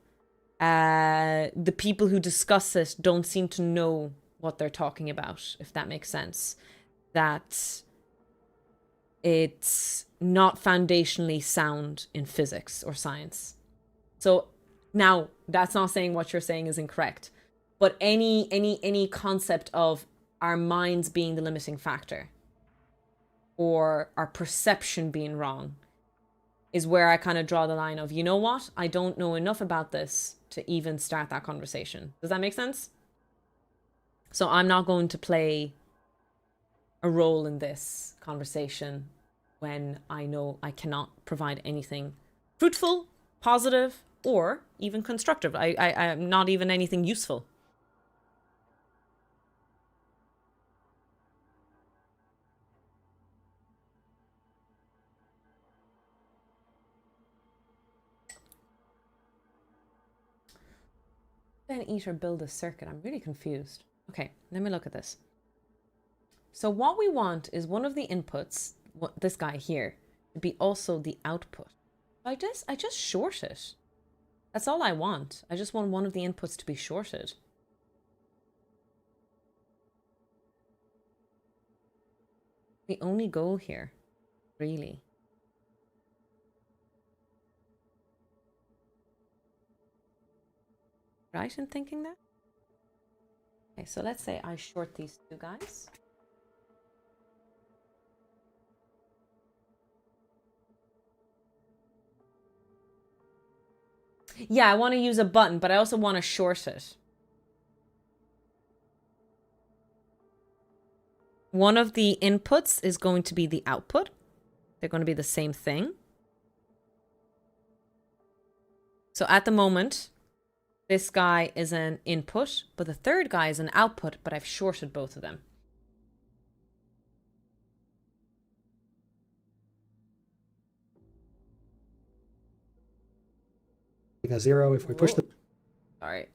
The people who discuss it don't seem to know what they're talking about, if that makes sense. That it's not foundationally sound in physics or science. So now that's not saying what you're saying is incorrect, but any concept of our minds being the limiting factor or our perception being wrong is where I kind of draw the line of, you know what? I don't know enough about this to even start that conversation. Does that make sense? So I'm not going to play a role in this conversation when I know I cannot provide anything fruitful, positive, or even constructive. I'm not even anything useful. Then eat or build a circuit. I'm really confused. Okay, let me look at this. So what we want is one of the inputs, this guy here, to be also the output. I just short it. That's all I want. I just want one of the inputs to be shorted. The only goal here, really. Right in thinking that? Okay, so let's say I short these two guys. Yeah, I want to use a button, but I also want to short it. One of the inputs is going to be the output. They're going to be the same thing. So at the moment, this guy is an input, but the third guy is an output, but I've shorted both of them. A 0 if we push the... Sorry.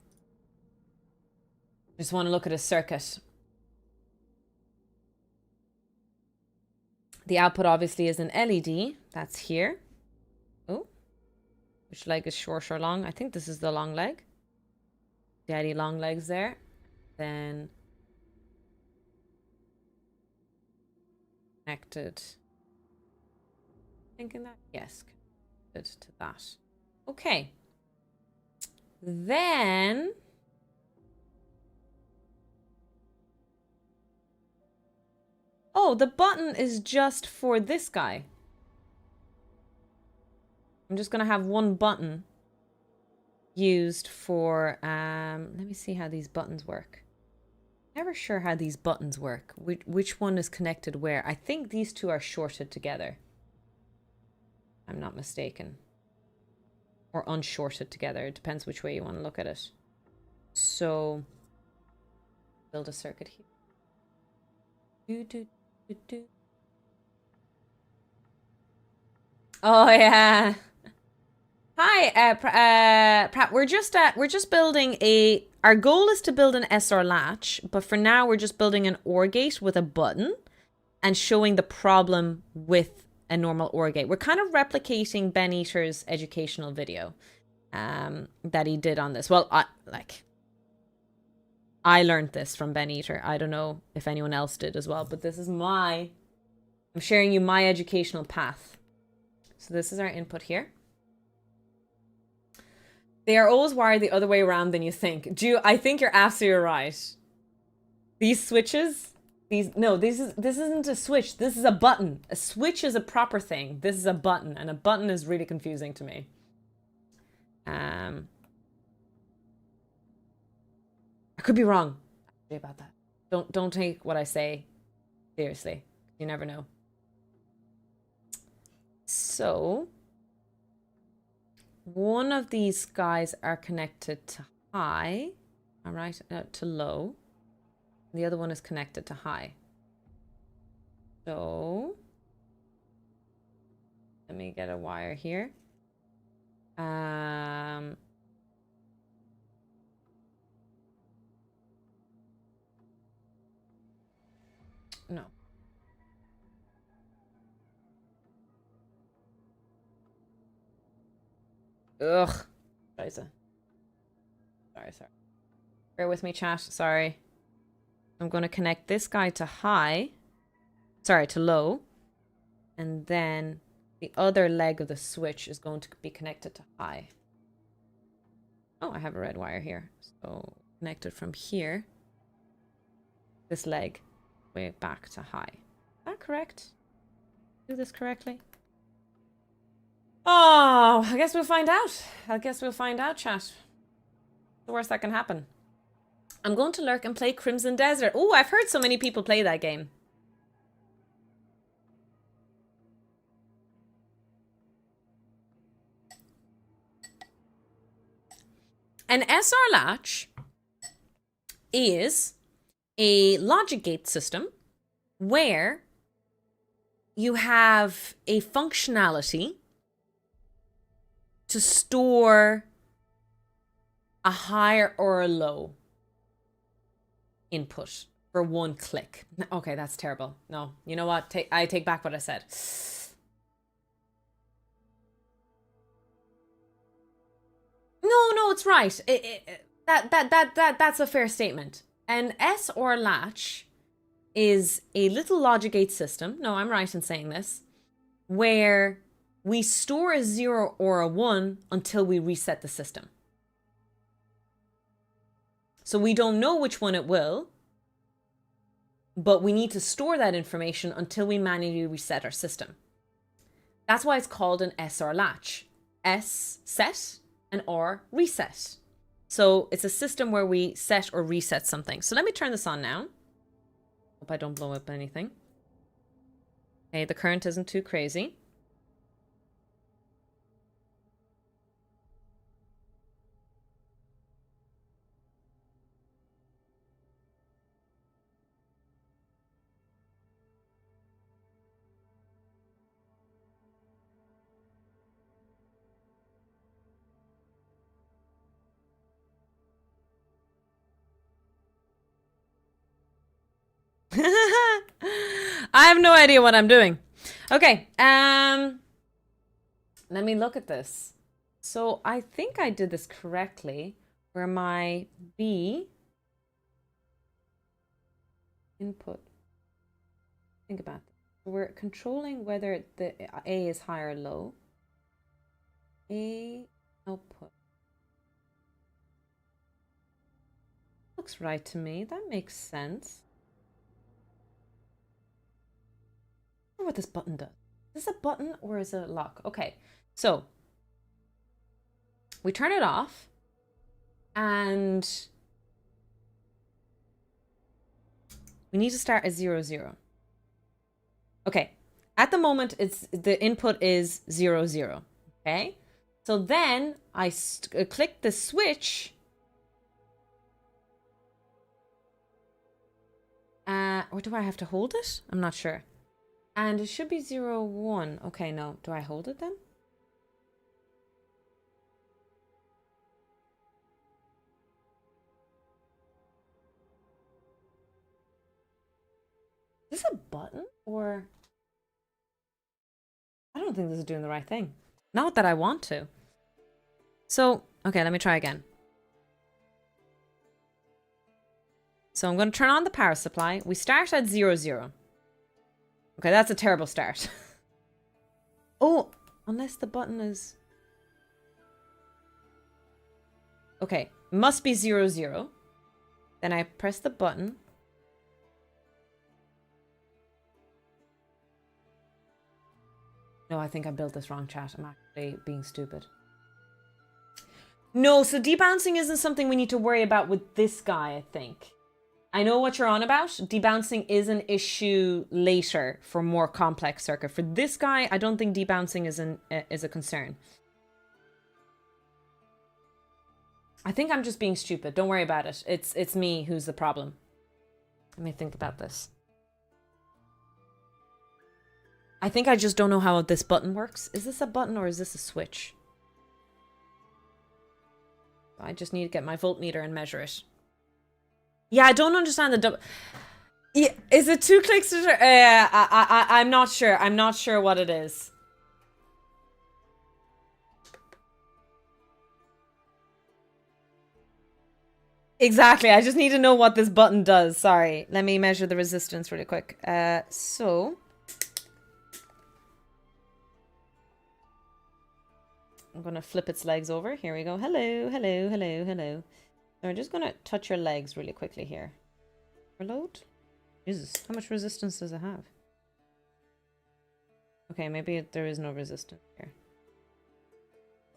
Just want to look at a circuit. The output obviously is an LED. That's here. Oh. Which leg is short or long? I think this is the long leg. Daddy long legs there. Then connected. Thinking that? Yes. Connected to that. Okay. Then oh, the button is just for this guy. I'm just gonna have one button used for let me see how these buttons work. Never sure how these buttons work. Which one is connected where? I think these two are shorted together. I'm not mistaken. Or unshorted together. It depends which way you want to look at it. So build a circuit here. Oh yeah. Hi, Pratt. We're just building a. Our goal is to build an SR latch, but for now we're just building an OR gate with a button, and showing the problem with a normal OR gate. We're kind of replicating Ben Eater's educational video, that he did on this. Well, I learned this from Ben Eater. I don't know if anyone else did as well, but this is I'm sharing you my educational path. So this is our input here. They are always wired the other way around than you think. I think you're absolutely right. These switches, this isn't a switch. This is a button. A switch is a proper thing. This is a button, and a button is really confusing to me. I could be wrong about that. Don't take what I say seriously. You never know. So one of these guys are connected to high, all right, to low. The other one is connected to high. So let me get a wire here. No. Ugh. Scheiße. Sorry. Bear with me, chat. Sorry. I'm going to connect this guy to high. Sorry, to low. And then the other leg of the switch is going to be connected to high. Oh, I have a red wire here. So connected from here. This leg way back to high. Is that correct? Do this correctly? Oh, I guess we'll find out. Chat. The worst that can happen. I'm going to lurk and play Crimson Desert. Oh, I've heard so many people play that game. An SR latch is a logic gate system where you have a functionality to store a high or a low input for one click. Okay, that's terrible. No, you know what? I take back what I said. No, it's right. That's a fair statement. An SR latch is a little logic gate system. No, I'm right in saying this, where we store a 0 or a 1 until we reset the system. So So we don't know which one it will, but we need to store that information until we manually reset our system. That's why it's called an SR latch. S, set, and R, reset. So it's a system where we set or reset something. So let me turn this on now. Hope I don't blow up anything. Okay, the current isn't too crazy. I have no idea what I'm doing. Okay, let me look at this. So I think I did this correctly, where my B input. Think about this. We're controlling whether the A is high or low. A output. Looks right to me. That makes sense. I wonder what this button does. Is this a button or is it a lock? Okay, so we turn it off and we need to start at 0, 0. Okay, at the moment, the input is 0, 0. Okay, so then I click the switch. Or do I have to hold it? I'm not sure. And it should be 0, 1. Okay, no. Do I hold it then? Is this a button or... I don't think this is doing the right thing. Not that I want to. So, okay, let me try again. So I'm going to turn on the power supply. We start at 0, 0. Okay, that's a terrible start. Oh, unless the button is... Okay, must be 0, 0. Then I press the button. No, I think I built this wrong, chat. I'm actually being stupid. No, so debouncing isn't something we need to worry about with this guy, I think. I know what you're on about. Debouncing is an issue later for more complex circuit. For this guy, I don't think debouncing is a concern. I think I'm just being stupid. Don't worry about it. It's me who's the problem. Let me think about this. I think I just don't know how this button works. Is this a button or is this a switch? I just need to get my voltmeter and measure it. Yeah, I don't understand the double... Yeah, is it 2 clicks? I'm not sure. I'm not sure what it is. Exactly. I just need to know what this button does. Sorry. Let me measure the resistance really quick. So... I'm going to flip its legs over. Here we go. Hello, hello, hello, hello. So I'm just going to touch your legs really quickly here. Reload? Jesus, how much resistance does it have? Okay, maybe there is no resistance here.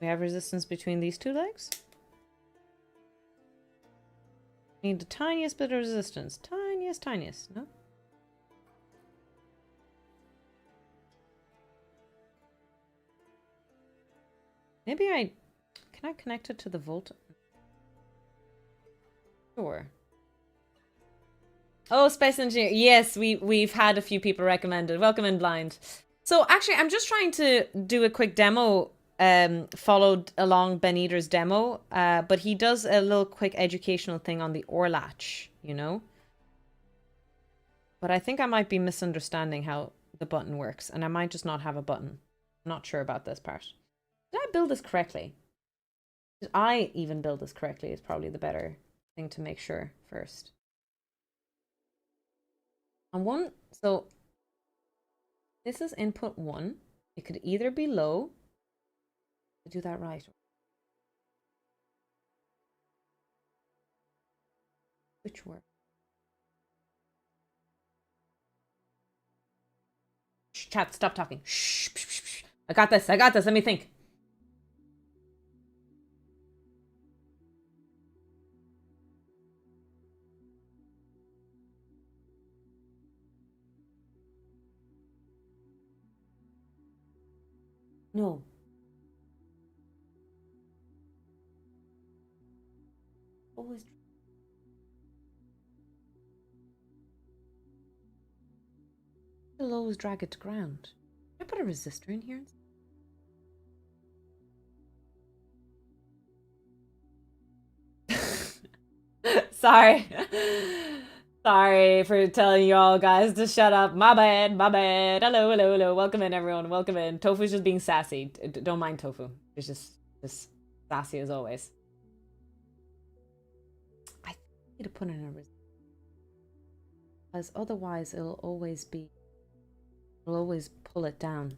We have resistance between these two legs? Need the tiniest bit of resistance. Tiniest, tiniest, no? Maybe can I connect it to the volt? Sure. Oh, Space Engineer. Yes, we've had a few people recommended. Welcome in, Blind. So actually, I'm just trying to do a quick demo, followed along Ben Eater's demo, but he does a little quick educational thing on the OR latch, you know? But I think I might be misunderstanding how the button works, and I might just not have a button. I'm not sure about this part. Did I build this correctly? Did I even build this correctly is probably the better thing to make sure first. On one, so this is input 1. It could either be low, to do that right. Which word? Shh, chat, stop talking. Shh, psh, psh, psh. I got this. Let me think. No. Always. It'll always drag it to ground. Should I put a resistor in here? Sorry. Sorry for telling you all guys to shut up. My bad. Hello. Welcome in, everyone. Welcome in. Tofu's just being sassy. Don't mind Tofu. It's just sassy as always. I need to put in a resistor. Because otherwise it'll always pull it down.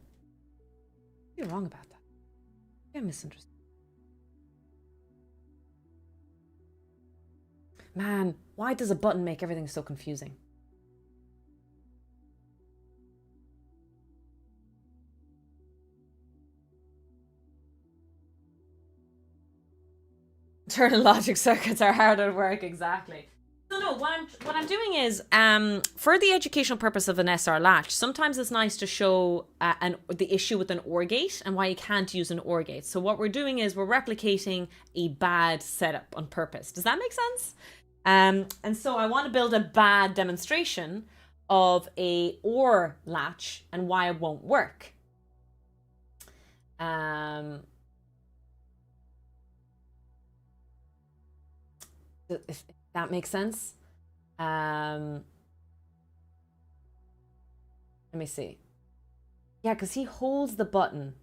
You're wrong about that. You're misunderstood. Man, why does a button make everything so confusing? Internal logic circuits are hard at work, exactly. So no, what I'm doing is, for the educational purpose of an SR latch, sometimes it's nice to show the issue with an OR gate and why you can't use an OR gate. So what we're doing is we're replicating a bad setup on purpose. Does that make sense? And so I want to build a bad demonstration of a OR latch and why it won't work. If that makes sense. Let me see. Yeah, because he holds the button.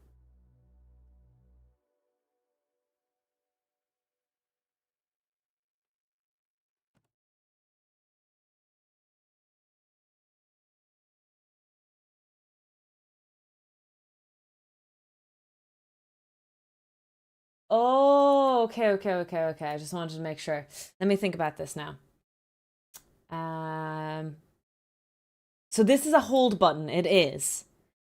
Oh, okay. I just wanted to make sure. Let me think about this now. So this is a hold button. It is.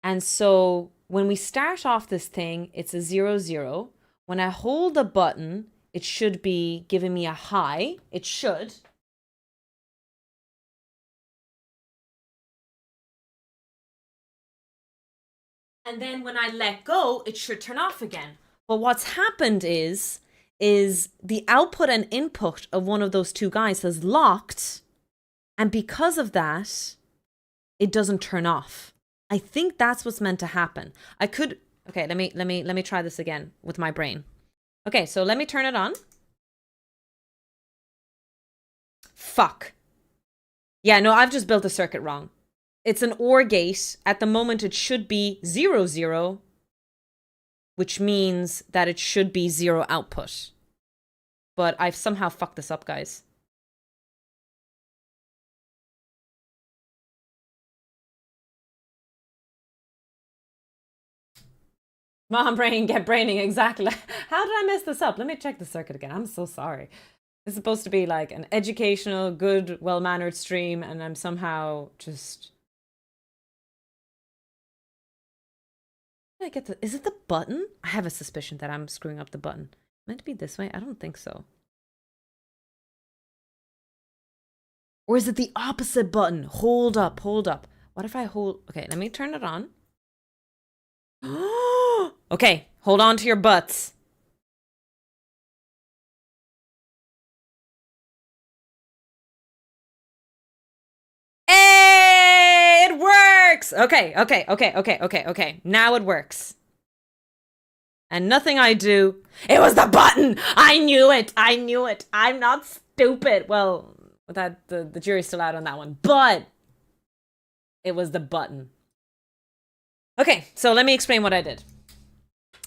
And so when we start off this thing, it's a 0, 0. When I hold the button, it should be giving me a high. It should. And then when I let go, it should turn off again. But what's happened is the output and input of one of those two guys has locked. And because of that, it doesn't turn off. I think that's what's meant to happen. Okay, let me try this again with my brain. Okay, so let me turn it on. Fuck. Yeah, no, I've just built the circuit wrong. It's an OR gate. At the moment, it should be 0, 0, which means that it should be 0 output. But I've somehow fucked this up, guys. Mom brain, get braining, exactly. How did I mess this up? Let me check the circuit again. I'm so sorry. It's supposed to be like an educational, good, well-mannered stream, and I'm somehow just... How did I get the... Is it the button? I have a suspicion that I'm screwing up the button. Meant to be this way? I don't think so. Or is it the opposite button? Hold up. What if I hold... Okay, let me turn it on. Okay, hold on to your butts. Hey, it works! Okay. Now it works. And nothing I do... It was the button! I knew it! I'm not stupid. Well, that the jury's still out on that one. But it was the button. Okay, so let me explain what I did.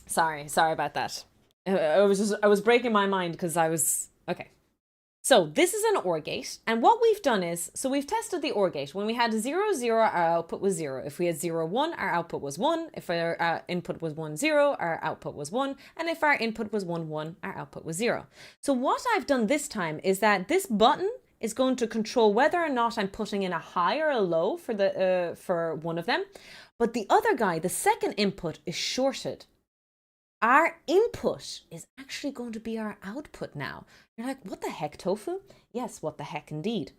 Sorry about that. I was breaking my mind because I was... Okay. So this is an OR gate, and what we've done is, so we've tested the OR gate. When we had 0, 0, our output was 0. If we had 0, 1, our output was 1. If our input was 1, 0, our output was 1. And if our input was 1, 1, our output was 0. So what I've done this time is that this button is going to control whether or not I'm putting in a high or a low for one of them. But the other guy, the second input, is shorted. Our input is actually going to be our output now. You're like, what the heck, Tofu? Yes, what the heck indeed.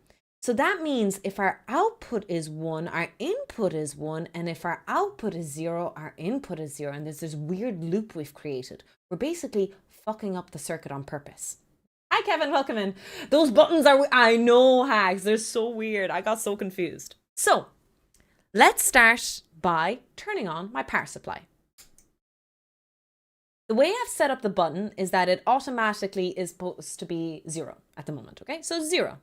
So that means if our output is 1, our input is 1, and if our output is 0, our input is 0. And there's this weird loop we've created. We're basically fucking up the circuit on purpose. Hi, Kevin, welcome in. Those buttons are, I know, hacks. They're so weird. I got so confused. So let's start by turning on my power supply. The way I've set up the button is that it automatically is supposed to be 0 at the moment, okay? So 0.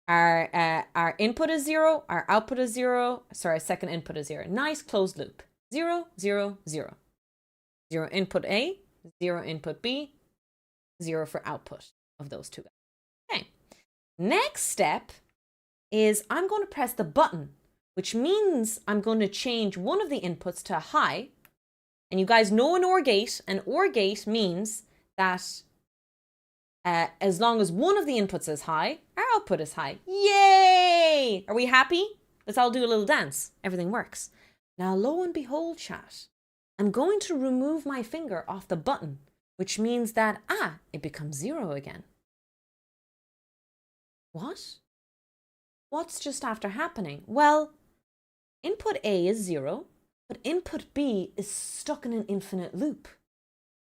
Our input is 0, our output is 0, sorry, second input is 0. Nice closed loop. 0, 0, 0. 0 input A, 0 input B, 0 for output of those two guys. Okay. Next step is I'm going to press the button, which means I'm going to change one of the inputs to a high. And you guys know an OR gate. An OR gate means that as long as one of the inputs is high, our output is high. Yay! Are we happy? Let's all do a little dance. Everything works. Now, lo and behold, chat, I'm going to remove my finger off the button, which means that, it becomes 0 again. What? What's just after happening? Well, input A is 0. But input B is stuck in an infinite loop.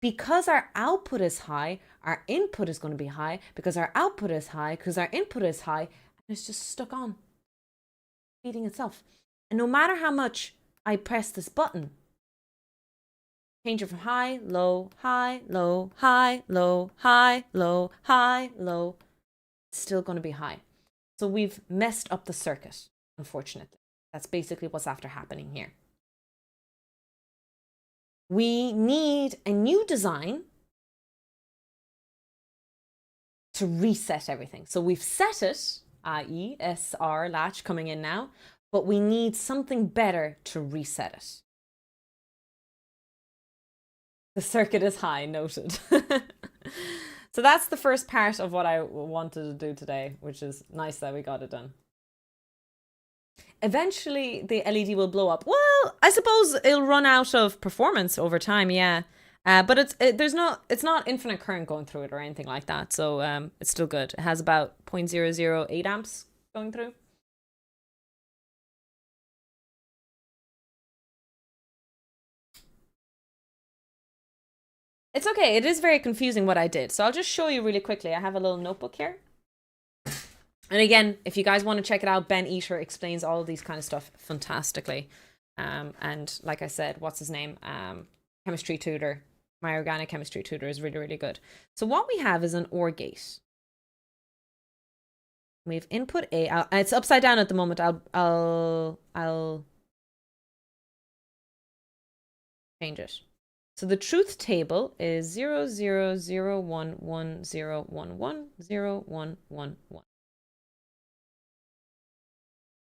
Because our output is high, our input is going to be high. Because our output is high, because our input is high, and it's just stuck on, feeding itself. And no matter how much I press this button, change it from high, low, high, low, high, low, high, low, high, low, it's still going to be high. So we've messed up the circuit, unfortunately. That's basically what's after happening here. We need a new design to reset everything. So we've set it, i.e. SR latch coming in now, but we need something better to reset it. The circuit is high, noted. So that's the first part of what I wanted to do today, which is nice that we got it done. Eventually, the LED will blow up. Well, I suppose it'll run out of performance over time, yeah. But it's not infinite current going through it or anything like that. So it's still good. It has about 0.008 amps going through. It's okay. It is very confusing what I did. So I'll just show you really quickly. I have a little notebook here. And again, if you guys want to check it out, Ben Eater explains all of these kind of stuff fantastically. And like I said, what's his name? Chemistry tutor. My organic chemistry tutor is really, really good. So what we have is an OR gate. We have input A. It's upside down at the moment. I'll change it. So the truth table is 0, 0, 0, 1, 1, 0, 1, 1, 0, 1, 1, 1.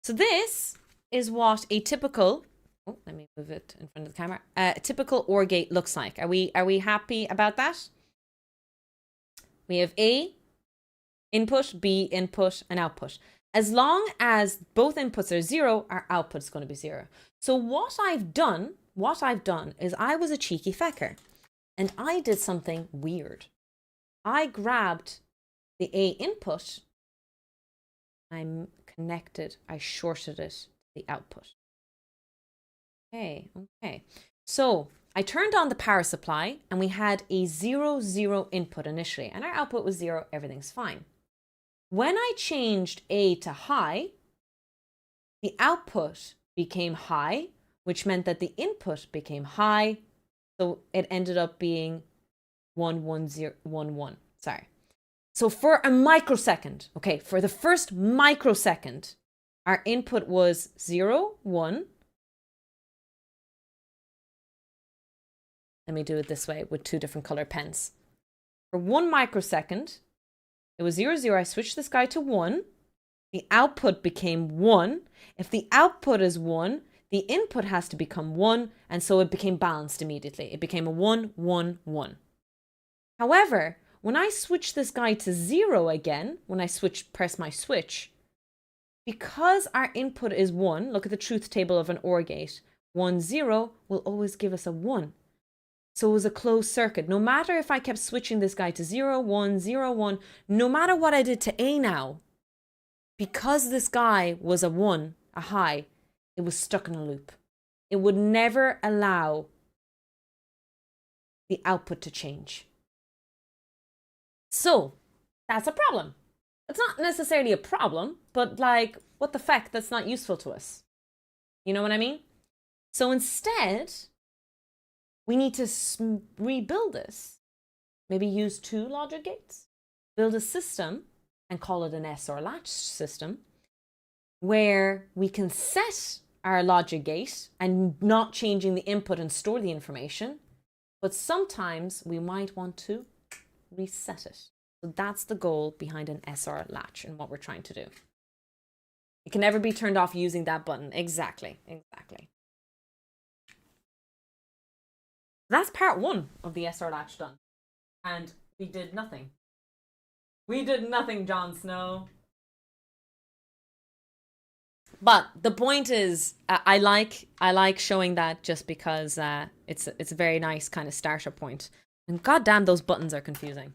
So this is what a typical, let me move it in front of the camera, a typical OR gate looks like. Are we happy about that? We have A, input, B, input, and output. As long as both inputs are 0, our output is going to be 0. So what I've done is I was a cheeky fecker and I did something weird. I grabbed the A input, I shorted it to the output. Okay. So I turned on the power supply and we had a 0, 0 input initially and our output was 0, everything's fine. When I changed A to high, the output became high, which meant that the input became high. So it ended up being 1, 1, 0, 1, 1. Sorry. So for a microsecond, okay, for the first microsecond, our input was 0, 1. Let me do it this way with 2 different color pens. For 1 microsecond, it was 0, 0. I switched this guy to 1. The output became 1. If the output is 1, the input has to become 1. And so it became balanced immediately. It became a 1, 1, 1. However, when I switch this guy to 0 again, when I press my switch, because our input is 1, look at the truth table of an OR gate, 1, 0 will always give us a 1. So it was a closed circuit. No matter if I kept switching this guy to 0, 1, 0, 1, no matter what I did to A now, because this guy was a 1, a high, it was stuck in a loop. It would never allow the output to change. So that's a problem. It's not necessarily a problem, but like, what the feck, that's not useful to us. You know what I mean? So instead, we need to rebuild this. Maybe use 2 logic gates, build a system and call it an SR latch system where we can set our logic gate and not changing the input and store the information. But sometimes we might want to reset it. So that's the goal behind an SR latch and what we're trying to do. It can never be turned off using that button. Exactly. That's part 1 of the SR latch done. And we did nothing. We did nothing, Jon Snow. But the point is, I like showing that just because it's a very nice kind of starter point. And goddamn, those buttons are confusing.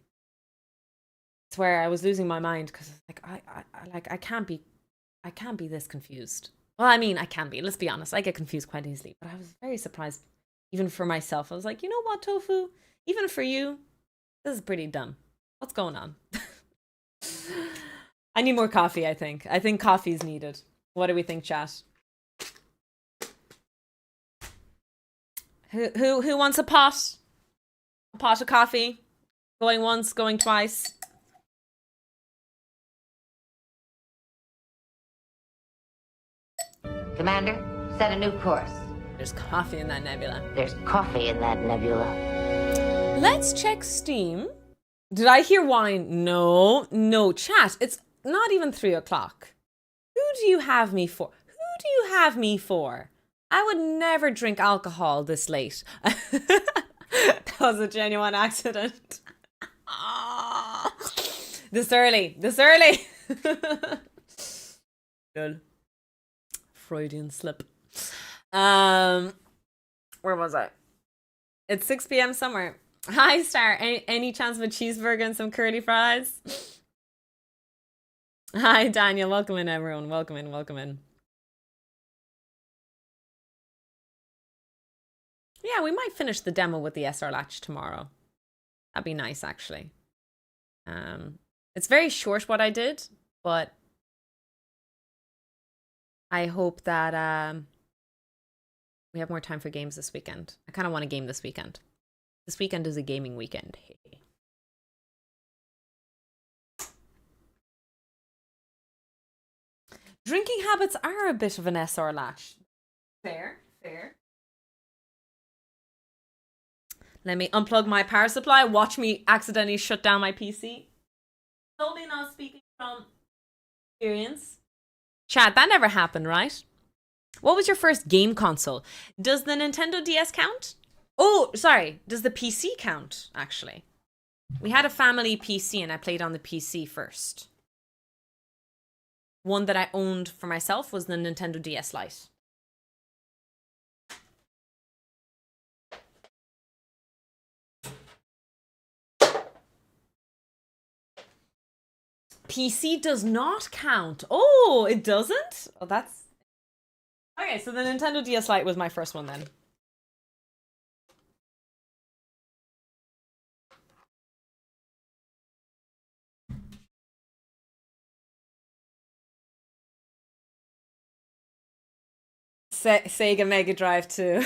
It's where I was losing my mind because I can't be this confused. Well, I mean, I can be. Let's be honest. I get confused quite easily. But I was very surprised, even for myself. I was like, you know what, Tofu? Even for you, this is pretty dumb. What's going on? I need more coffee, I think. I think coffee is needed. What do we think, chat? Who wants a pot? A pot of coffee? Going once, going twice. Commander, set a new course. There's coffee in that nebula. There's coffee in that nebula. Let's check Steam. Did I hear wine? No, chat. It's not even 3 o'clock. Who do you have me for? I would never drink alcohol this late. That was a genuine accident. This early. Good. Freudian slip. Where was I? It's 6 p.m. somewhere. Hi, Star. Any chance of a cheeseburger and some curly fries? Hi, Daniel. Welcome in, everyone. Welcome in. Yeah, we might finish the demo with the SR latch tomorrow. That'd be nice, actually. It's very short what I did, but I hope that we have more time for games this weekend. I kind of want a game this weekend. This weekend is a gaming weekend. Drinking habits are a bit of an SR latch. Fair. Let me unplug my power supply. Watch me accidentally shut down my PC. Totally not speaking from experience. Chat, that never happened, right? What was your first game console? Does the Nintendo DS count? Oh, sorry. Does the PC count, actually? We had a family PC and I played on the PC first. One that I owned for myself was the Nintendo DS Lite. PC does not count. Oh, it doesn't? Oh, that's... Okay, so the Nintendo DS Lite was my first one then. Sega Mega Drive 2.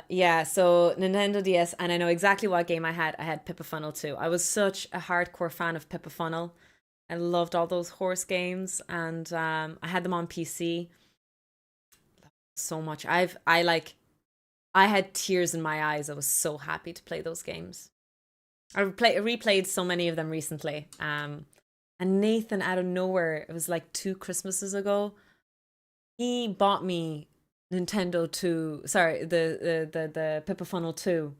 Yeah, so Nintendo DS, and I know exactly what game I had. I had Pippa Funnel 2. I was such a hardcore fan of Pippa Funnel. I loved all those horse games, and I had them on PC so much. I had tears in my eyes. I was so happy to play those games. I replayed so many of them recently. And Nathan, out of nowhere, it was like 2 Christmases ago, he bought me Nintendo 2, sorry, the Pippa Funnel 2.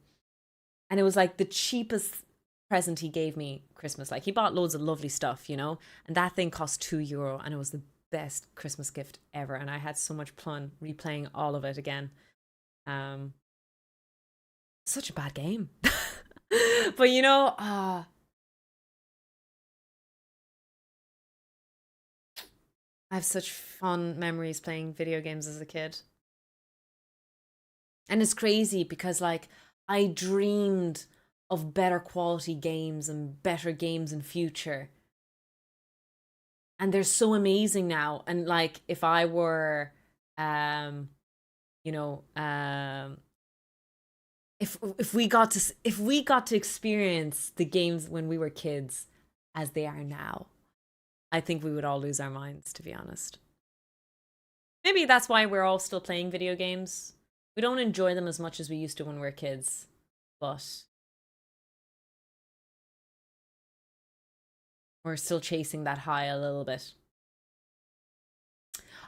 And it was like the cheapest present he gave me Christmas. Like he bought loads of lovely stuff, you know, and that thing cost €2 and it was the best Christmas gift ever. And I had so much fun replaying all of it again. Such a bad game. But you know, I have such fond memories playing video games as a kid. And it's crazy because like I dreamed of better quality games and better games in future. And they're so amazing now. And like if I were you know, if we got to experience the games when we were kids as they are now, I think we would all lose our minds, to be honest. Maybe that's why we're all still playing video games. We don't enjoy them as much as we used to when we were kids, but we're still chasing that high a little bit.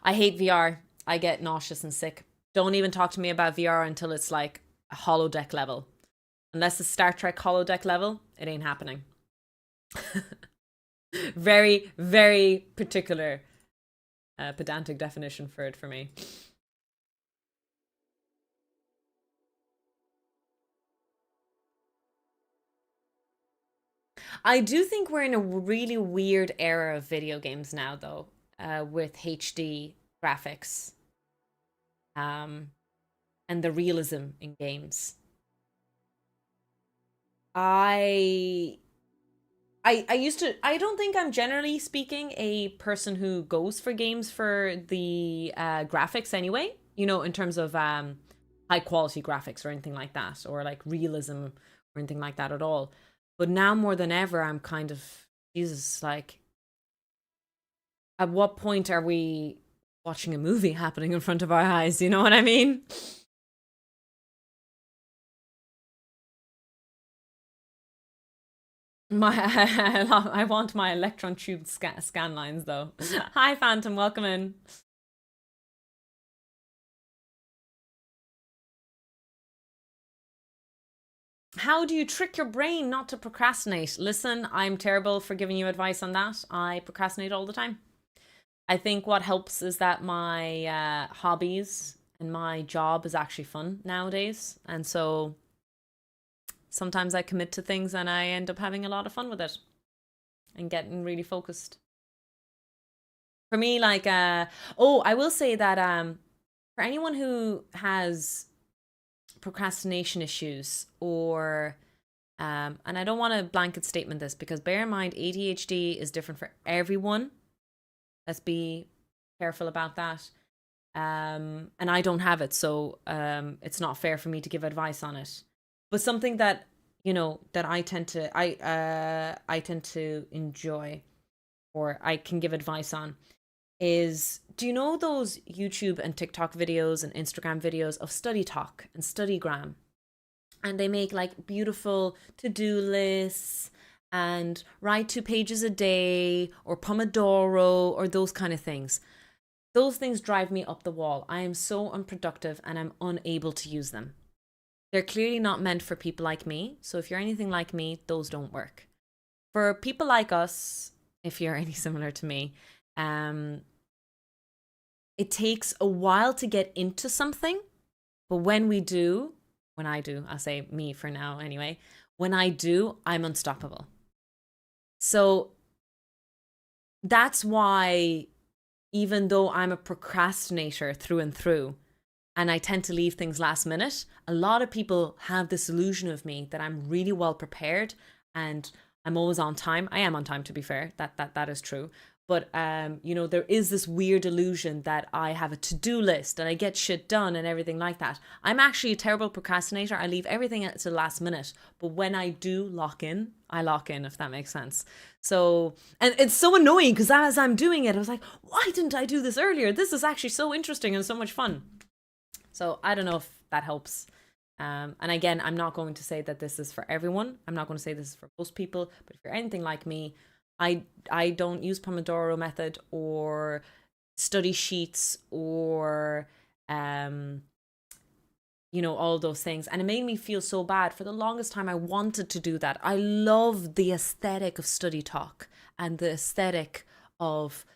I hate VR. I get nauseous and sick. Don't even talk to me about VR until it's like a holodeck level. Unless it's Star Trek holodeck level, it ain't happening. Very, very particular pedantic definition for it for me. I do think we're in a really weird era of video games now, though, with HD graphics, and the realism in games. I used to. I don't think I'm generally speaking a person who goes for games for the graphics anyway. You know, in terms of high quality graphics or anything like that, or like realism or anything like that at all. But now more than ever, I'm kind of, Jesus, like, at what point are we watching a movie happening in front of our eyes? You know what I mean? I want my electron tube scan lines though. Hi, Phantom, welcome in. How do you trick your brain not to procrastinate? Listen, I'm terrible for giving you advice on that. I procrastinate all the time. I think what helps is that my hobbies and my job is actually fun nowadays. And so sometimes I commit to things and I end up having a lot of fun with it and getting really focused. For me, like, I will say that for anyone who has procrastination issues or and I don't want to blanket statement this because bear in mind ADHD is different for everyone. Let's be careful about that. And I don't have it, so it's not fair for me to give advice on it. But something that, you know, that I tend to enjoy or I can give advice on is, do you know those YouTube and TikTok videos and Instagram videos of study talk and studygram? And they make like beautiful to-do lists and write 2 pages a day or Pomodoro or those kind of things. Those things drive me up the wall. I am so unproductive and I'm unable to use them. They're clearly not meant for people like me. So if you're anything like me, those don't work. For people like us, if you're any similar to me, it takes a while to get into something. But when I do, I'll say me for now anyway, when I do, I'm unstoppable. So that's why, even though I'm a procrastinator through and through, and I tend to leave things last minute, a lot of people have this illusion of me that I'm really well prepared and I'm always on time. I am on time, to be fair. That is true. But you know, there is this weird illusion that I have a to-do list and I get shit done and everything like that. I'm actually a terrible procrastinator. I leave everything to the last minute. But when I do lock in, I lock in, if that makes sense. So, and it's so annoying because as I'm doing it, I was like, why didn't I do this earlier? This is actually so interesting and so much fun. So I don't know if that helps. And again, I'm not going to say that this is for everyone. I'm not going to say this is for most people. But if you're anything like me, I don't use Pomodoro method or study sheets or All those things. And it made me feel so bad. For the longest time, I wanted to do that. I love the aesthetic of study talk and the aesthetic of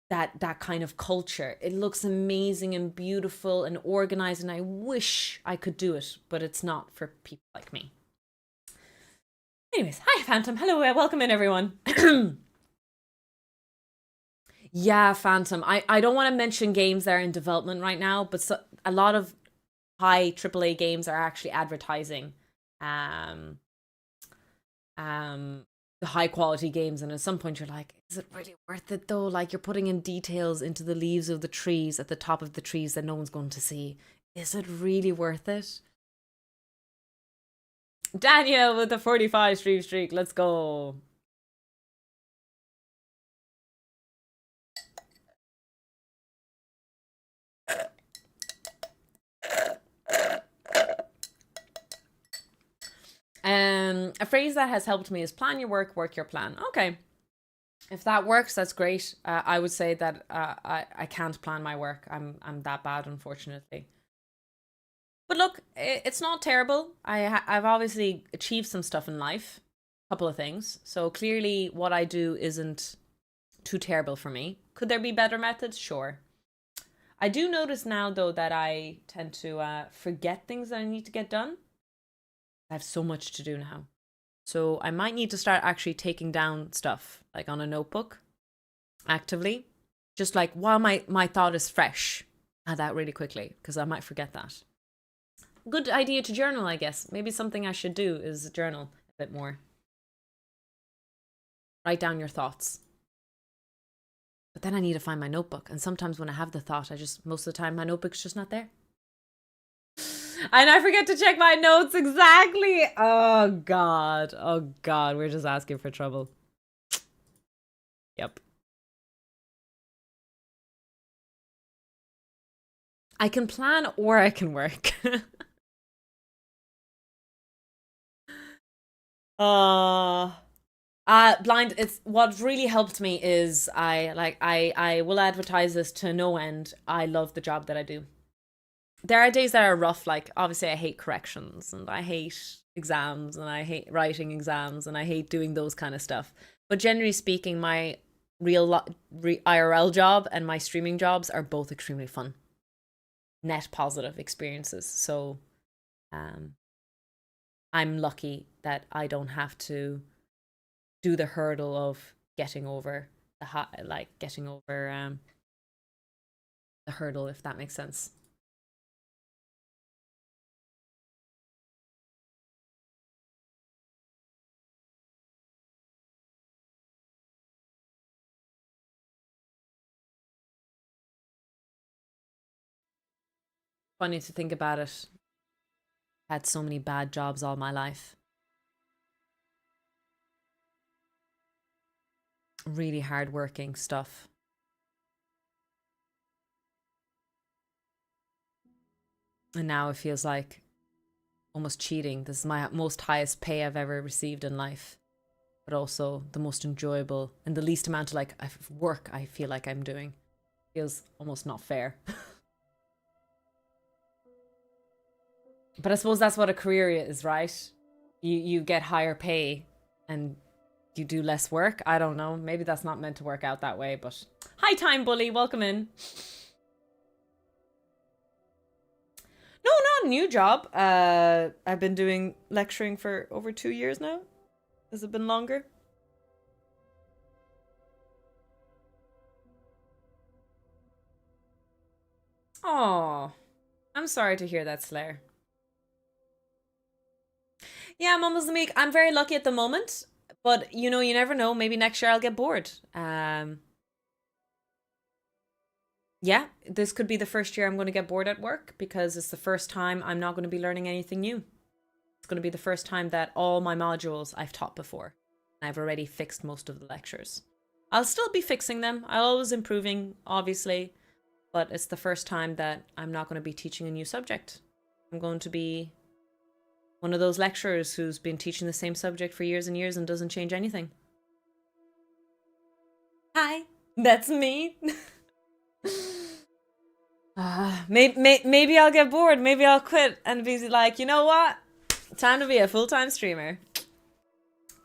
that kind of culture. It looks amazing and beautiful and organized, and I wish I could do it, but it's not for people like me. Anyways, hi Phantom. Hello, welcome in everyone. Yeah, Phantom. I don't want to mention games that are in development right now, but a lot of high AAA games are actually advertising the high quality games, and at some point you're like, is it really worth it though? Like, you're putting in details into the leaves of the trees at the top of the trees that no one's going to see. Is it really worth it? Daniel with the 45 streak, let's go. A phrase that has helped me is plan your work, work your plan. Okay. If that works, that's great. I would say that I can't plan my work. I'm that bad, unfortunately. But look, it's not terrible. I've obviously achieved some stuff in life, a couple of things. So clearly what I do isn't too terrible for me. Could there be better methods? Sure. I do notice now, though, that I tend to forget things that I need to get done. I have so much to do now. So I might need to start actually taking down stuff, like on a notebook, actively. Just like while my thought is fresh. Add that really quickly, because I might forget that. Good idea to journal, I guess. Maybe something I should do is journal a bit more. Write down your thoughts. But then I need to find my notebook. And sometimes when I have the thought, most of the time, my notebook's just not there. And I forget to check my notes exactly. Oh, God. Oh, God. We're just asking for trouble. Yep. I can plan or I can work. Blind, it's what really helped me is I will advertise this to no end. I love the job that I do. There are days that are rough, like obviously I hate corrections and I hate exams and I hate writing exams and I hate doing those kind of stuff. But generally speaking, my real IRL job and my streaming jobs are both extremely fun. Net positive experiences. So I'm lucky that I don't have to do the hurdle of getting over the hurdle, if that makes sense. Funny to think about it. Had so many bad jobs all my life. Really hard-working stuff. And now it feels like almost cheating. This is my most highest pay I've ever received in life, but also the most enjoyable and the least amount of work I feel like I'm doing. Feels almost not fair. But I suppose that's what a career is, right? You get higher pay and you do less work. I don't know. Maybe that's not meant to work out that way, but hi Time Bully, welcome in. No, not a new job. I've been doing lecturing for over 2 years now. Has it been longer? Oh, I'm sorry to hear that, Slayer. Yeah, Mumbles the Meek. I'm very lucky at the moment, but you never know. Maybe next year I'll get bored. Yeah, this could be the first year I'm going to get bored at work because it's the first time I'm not going to be learning anything new. It's going to be the first time that all my modules I've taught before. I've already fixed most of the lectures. I'll still be fixing them. I'll always improving, obviously, but it's the first time that I'm not going to be teaching a new subject. I'm going to be one of those lecturers who's been teaching the same subject for years and years and doesn't change anything. Hi, that's me. Maybe I'll get bored. Maybe I'll quit and be like, you know what? Time to be a full-time streamer.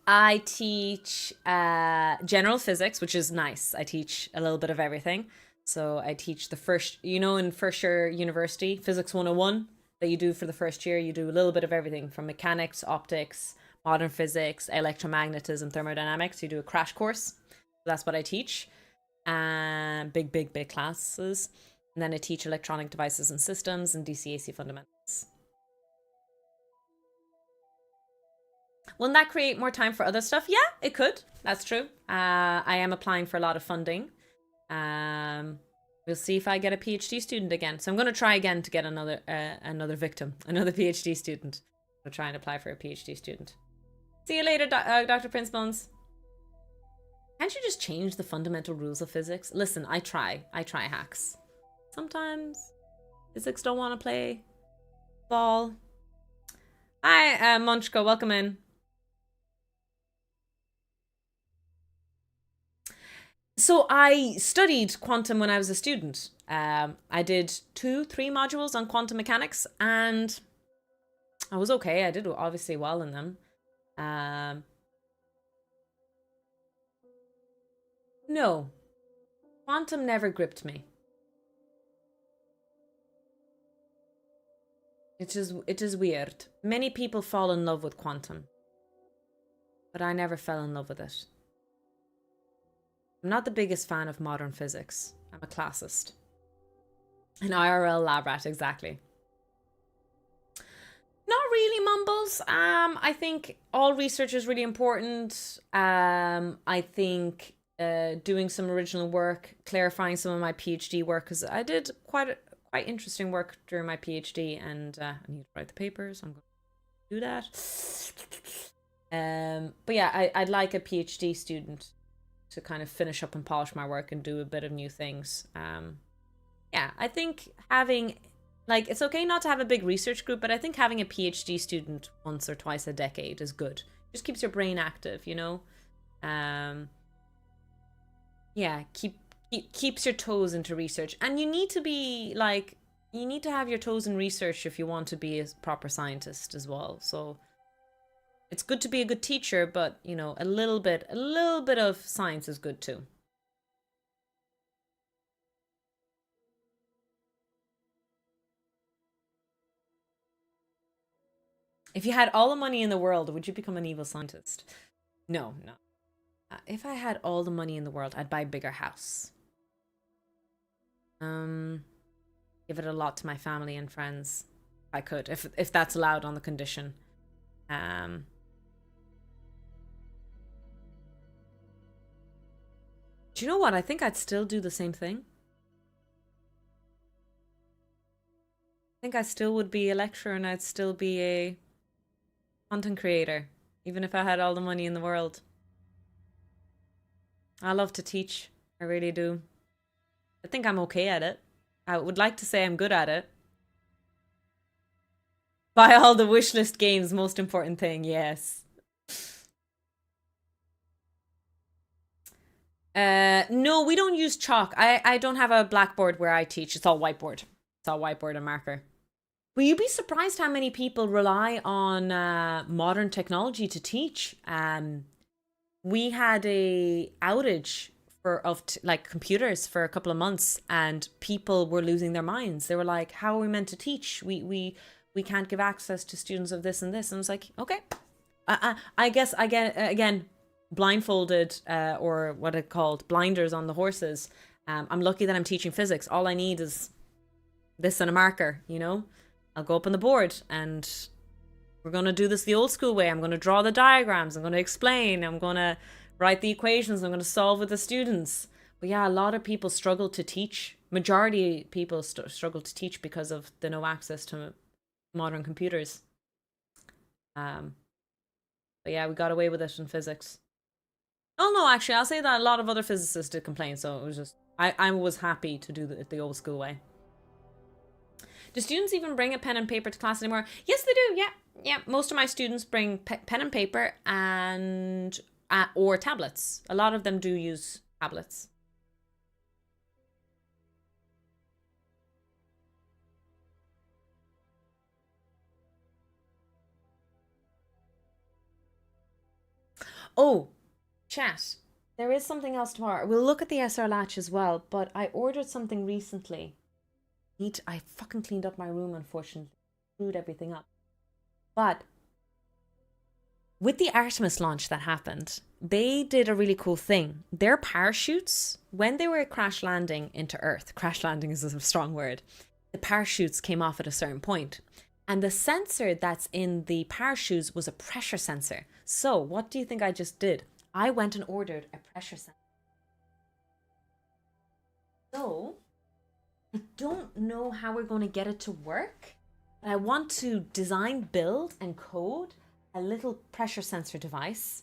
I teach general physics, which is nice. I teach a little bit of everything. So I teach the first, in first year university, Physics 101 that you do for the first year, you do a little bit of everything from mechanics, optics, modern physics, electromagnetism, thermodynamics. You do a crash course. That's what I teach. Big classes. And then I teach electronic devices and systems and DC-AC fundamentals. Wouldn't that create more time for other stuff? Yeah, it could. That's true. I am applying for a lot of funding. We'll see if I get a PhD student again. So I'm going to try again to get another victim, another PhD student. I'll try and apply for a PhD student. See you later, Dr. Prince Bones. Can't you just change the fundamental rules of physics? Listen, I try hacks. Sometimes physics don't want to play ball. Hi, Munchko, welcome in. So I studied quantum when I was a student. I did 2-3 modules on quantum mechanics and I was okay. I did obviously well in them. No, quantum never gripped me. It is weird. Many people fall in love with quantum, but I never fell in love with it. I'm not the biggest fan of modern physics. I'm a classist. An IRL lab rat, exactly. Not really, Mumbles. I think all research is really important. I think doing some original work, clarifying some of my PhD work, because I did quite interesting work during my PhD, and I need to write the papers. I'm going to do that. But yeah, I'd like a PhD student to kind of finish up and polish my work and do a bit of new things. Yeah, I think having, like, it's okay not to have a big research group, but I think having a PhD student once or twice a decade is good. Just keeps your brain active, you know? Yeah, keeps your toes into research. And you need to be, like, you need to have your toes in research if you want to be a proper scientist as well. So it's good to be a good teacher, but, you know, a little bit of science is good too. If you had all the money in the world, would you become an evil scientist? No. If I had all the money in the world, I'd buy a bigger house. Give it a lot to my family and friends. I could, if that's allowed on the condition. Do you know what? I think I'd still do the same thing. I think I still would be a lecturer and I'd still be a content creator, even if I had all the money in the world. I love to teach. I really do. I think I'm okay at it. I would like to say I'm good at it. Buy all the wishlist games, most important thing, yes. No, we don't use chalk. I don't have a blackboard where I teach. It's all whiteboard. It's all whiteboard and marker. But you'd be surprised how many people rely on modern technology to teach. We had a outage of computers for a couple of months, and people were losing their minds. They were like, "How are we meant to teach? We can't give access to students of this and this." And I was like, "Okay, I guess again." Blindfolded or what it called blinders on the horses. I'm lucky that I'm teaching physics. All I need is this and a marker, you know. I'll go up on the board and we're going to do this the old school way. I'm going to draw the diagrams, I'm going to explain, I'm going to write the equations, I'm going to solve with the students. But yeah, a lot of people struggle to teach. Majority of people struggle to teach because of the no access to modern computers. But yeah, we got away with it in physics. Oh no, actually, I'll say that a lot of other physicists did complain, so it was just, I was happy to do it the old school way. Do students even bring a pen and paper to class anymore? Yes, they do, yeah. Most of my students bring pen and paper and or tablets. A lot of them do use tablets. Oh, chat. There is something else tomorrow. We'll look at the SR latch as well, but I ordered something recently. I fucking cleaned up my room, unfortunately. Screwed everything up. But with the Artemis launch that happened, they did a really cool thing. Their parachutes, when they were crash landing into Earth, crash landing is a strong word, the parachutes came off at a certain point. And the sensor that's in the parachutes was a pressure sensor. So what do you think I just did? I went and ordered a pressure sensor. So I don't know how we're going to get it to work, but I want to design, build, and code a little pressure sensor device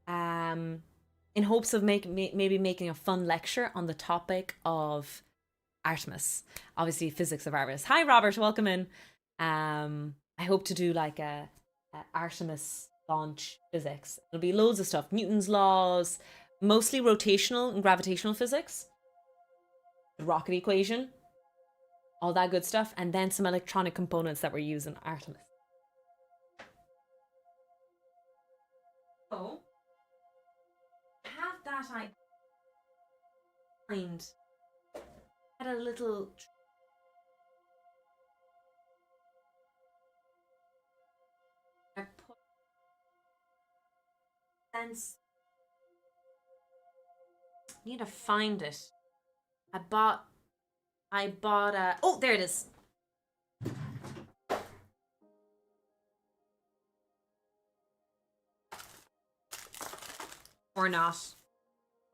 in hopes of maybe making a fun lecture on the topic of Artemis. Obviously, physics of Artemis. Hi, Robert. Welcome in. I hope to do like a Artemis launch physics. There'll be loads of stuff. Newton's laws, mostly rotational and gravitational physics, the rocket equation, all that good stuff, and then some electronic components that were used in Artemis. So, have that I find had a little I put sense. Need to find it. I bought a oh, there it is. Or not.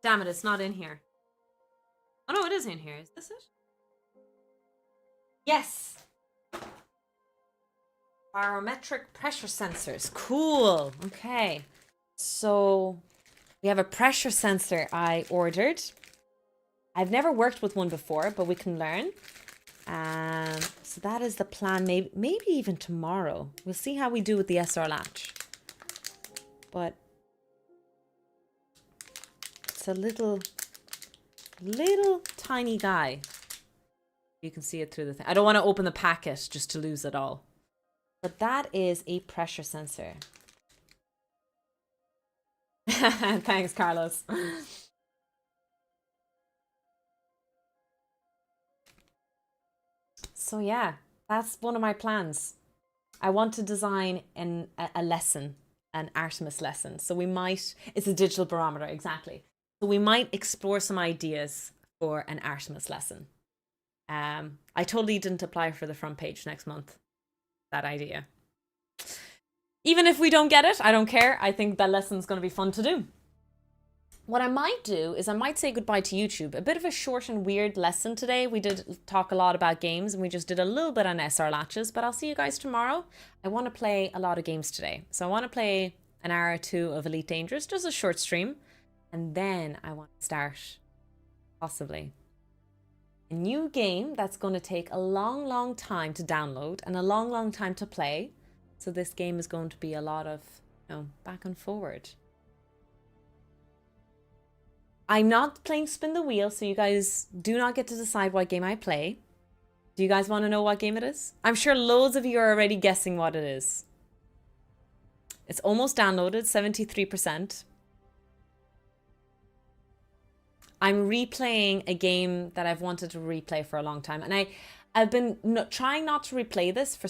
Damn it, it's not in here. Oh no, it is in here. Is this it? Yes. Barometric pressure sensors. Cool. Okay. So we have a pressure sensor I ordered. I've never worked with one before, but we can learn. So that is the plan. Maybe even tomorrow. We'll see how we do with the SR latch. But it's a little tiny guy. You can see it through the thing. I don't want to open the packet just to lose it all. But that is a pressure sensor. Thanks, Carlos. So yeah, that's one of my plans. I want to design a lesson, an Artemis lesson. So we might, it's a digital barometer, exactly. So we might explore some ideas for an Artemis lesson. I totally didn't apply for the front page next month. That idea. Even if we don't get it, I don't care. I think that lesson's going to be fun to do. What I might do is I might say goodbye to YouTube. A bit of a short and weird lesson today. We did talk a lot about games and we just did a little bit on SR latches, but I'll see you guys tomorrow. I want to play a lot of games today. So I want to play an hour or two of Elite Dangerous, just a short stream. And then I want to start, possibly, a new game that's going to take a long time to download and a long time to play. So this game is going to be a lot of, back and forward. I'm not playing Spin the Wheel, so you guys do not get to decide what game I play. Do you guys want to know what game it is? I'm sure loads of you are already guessing what it is. It's almost downloaded, 73%. I'm replaying a game that I've wanted to replay for a long time. And I've been trying not to replay this for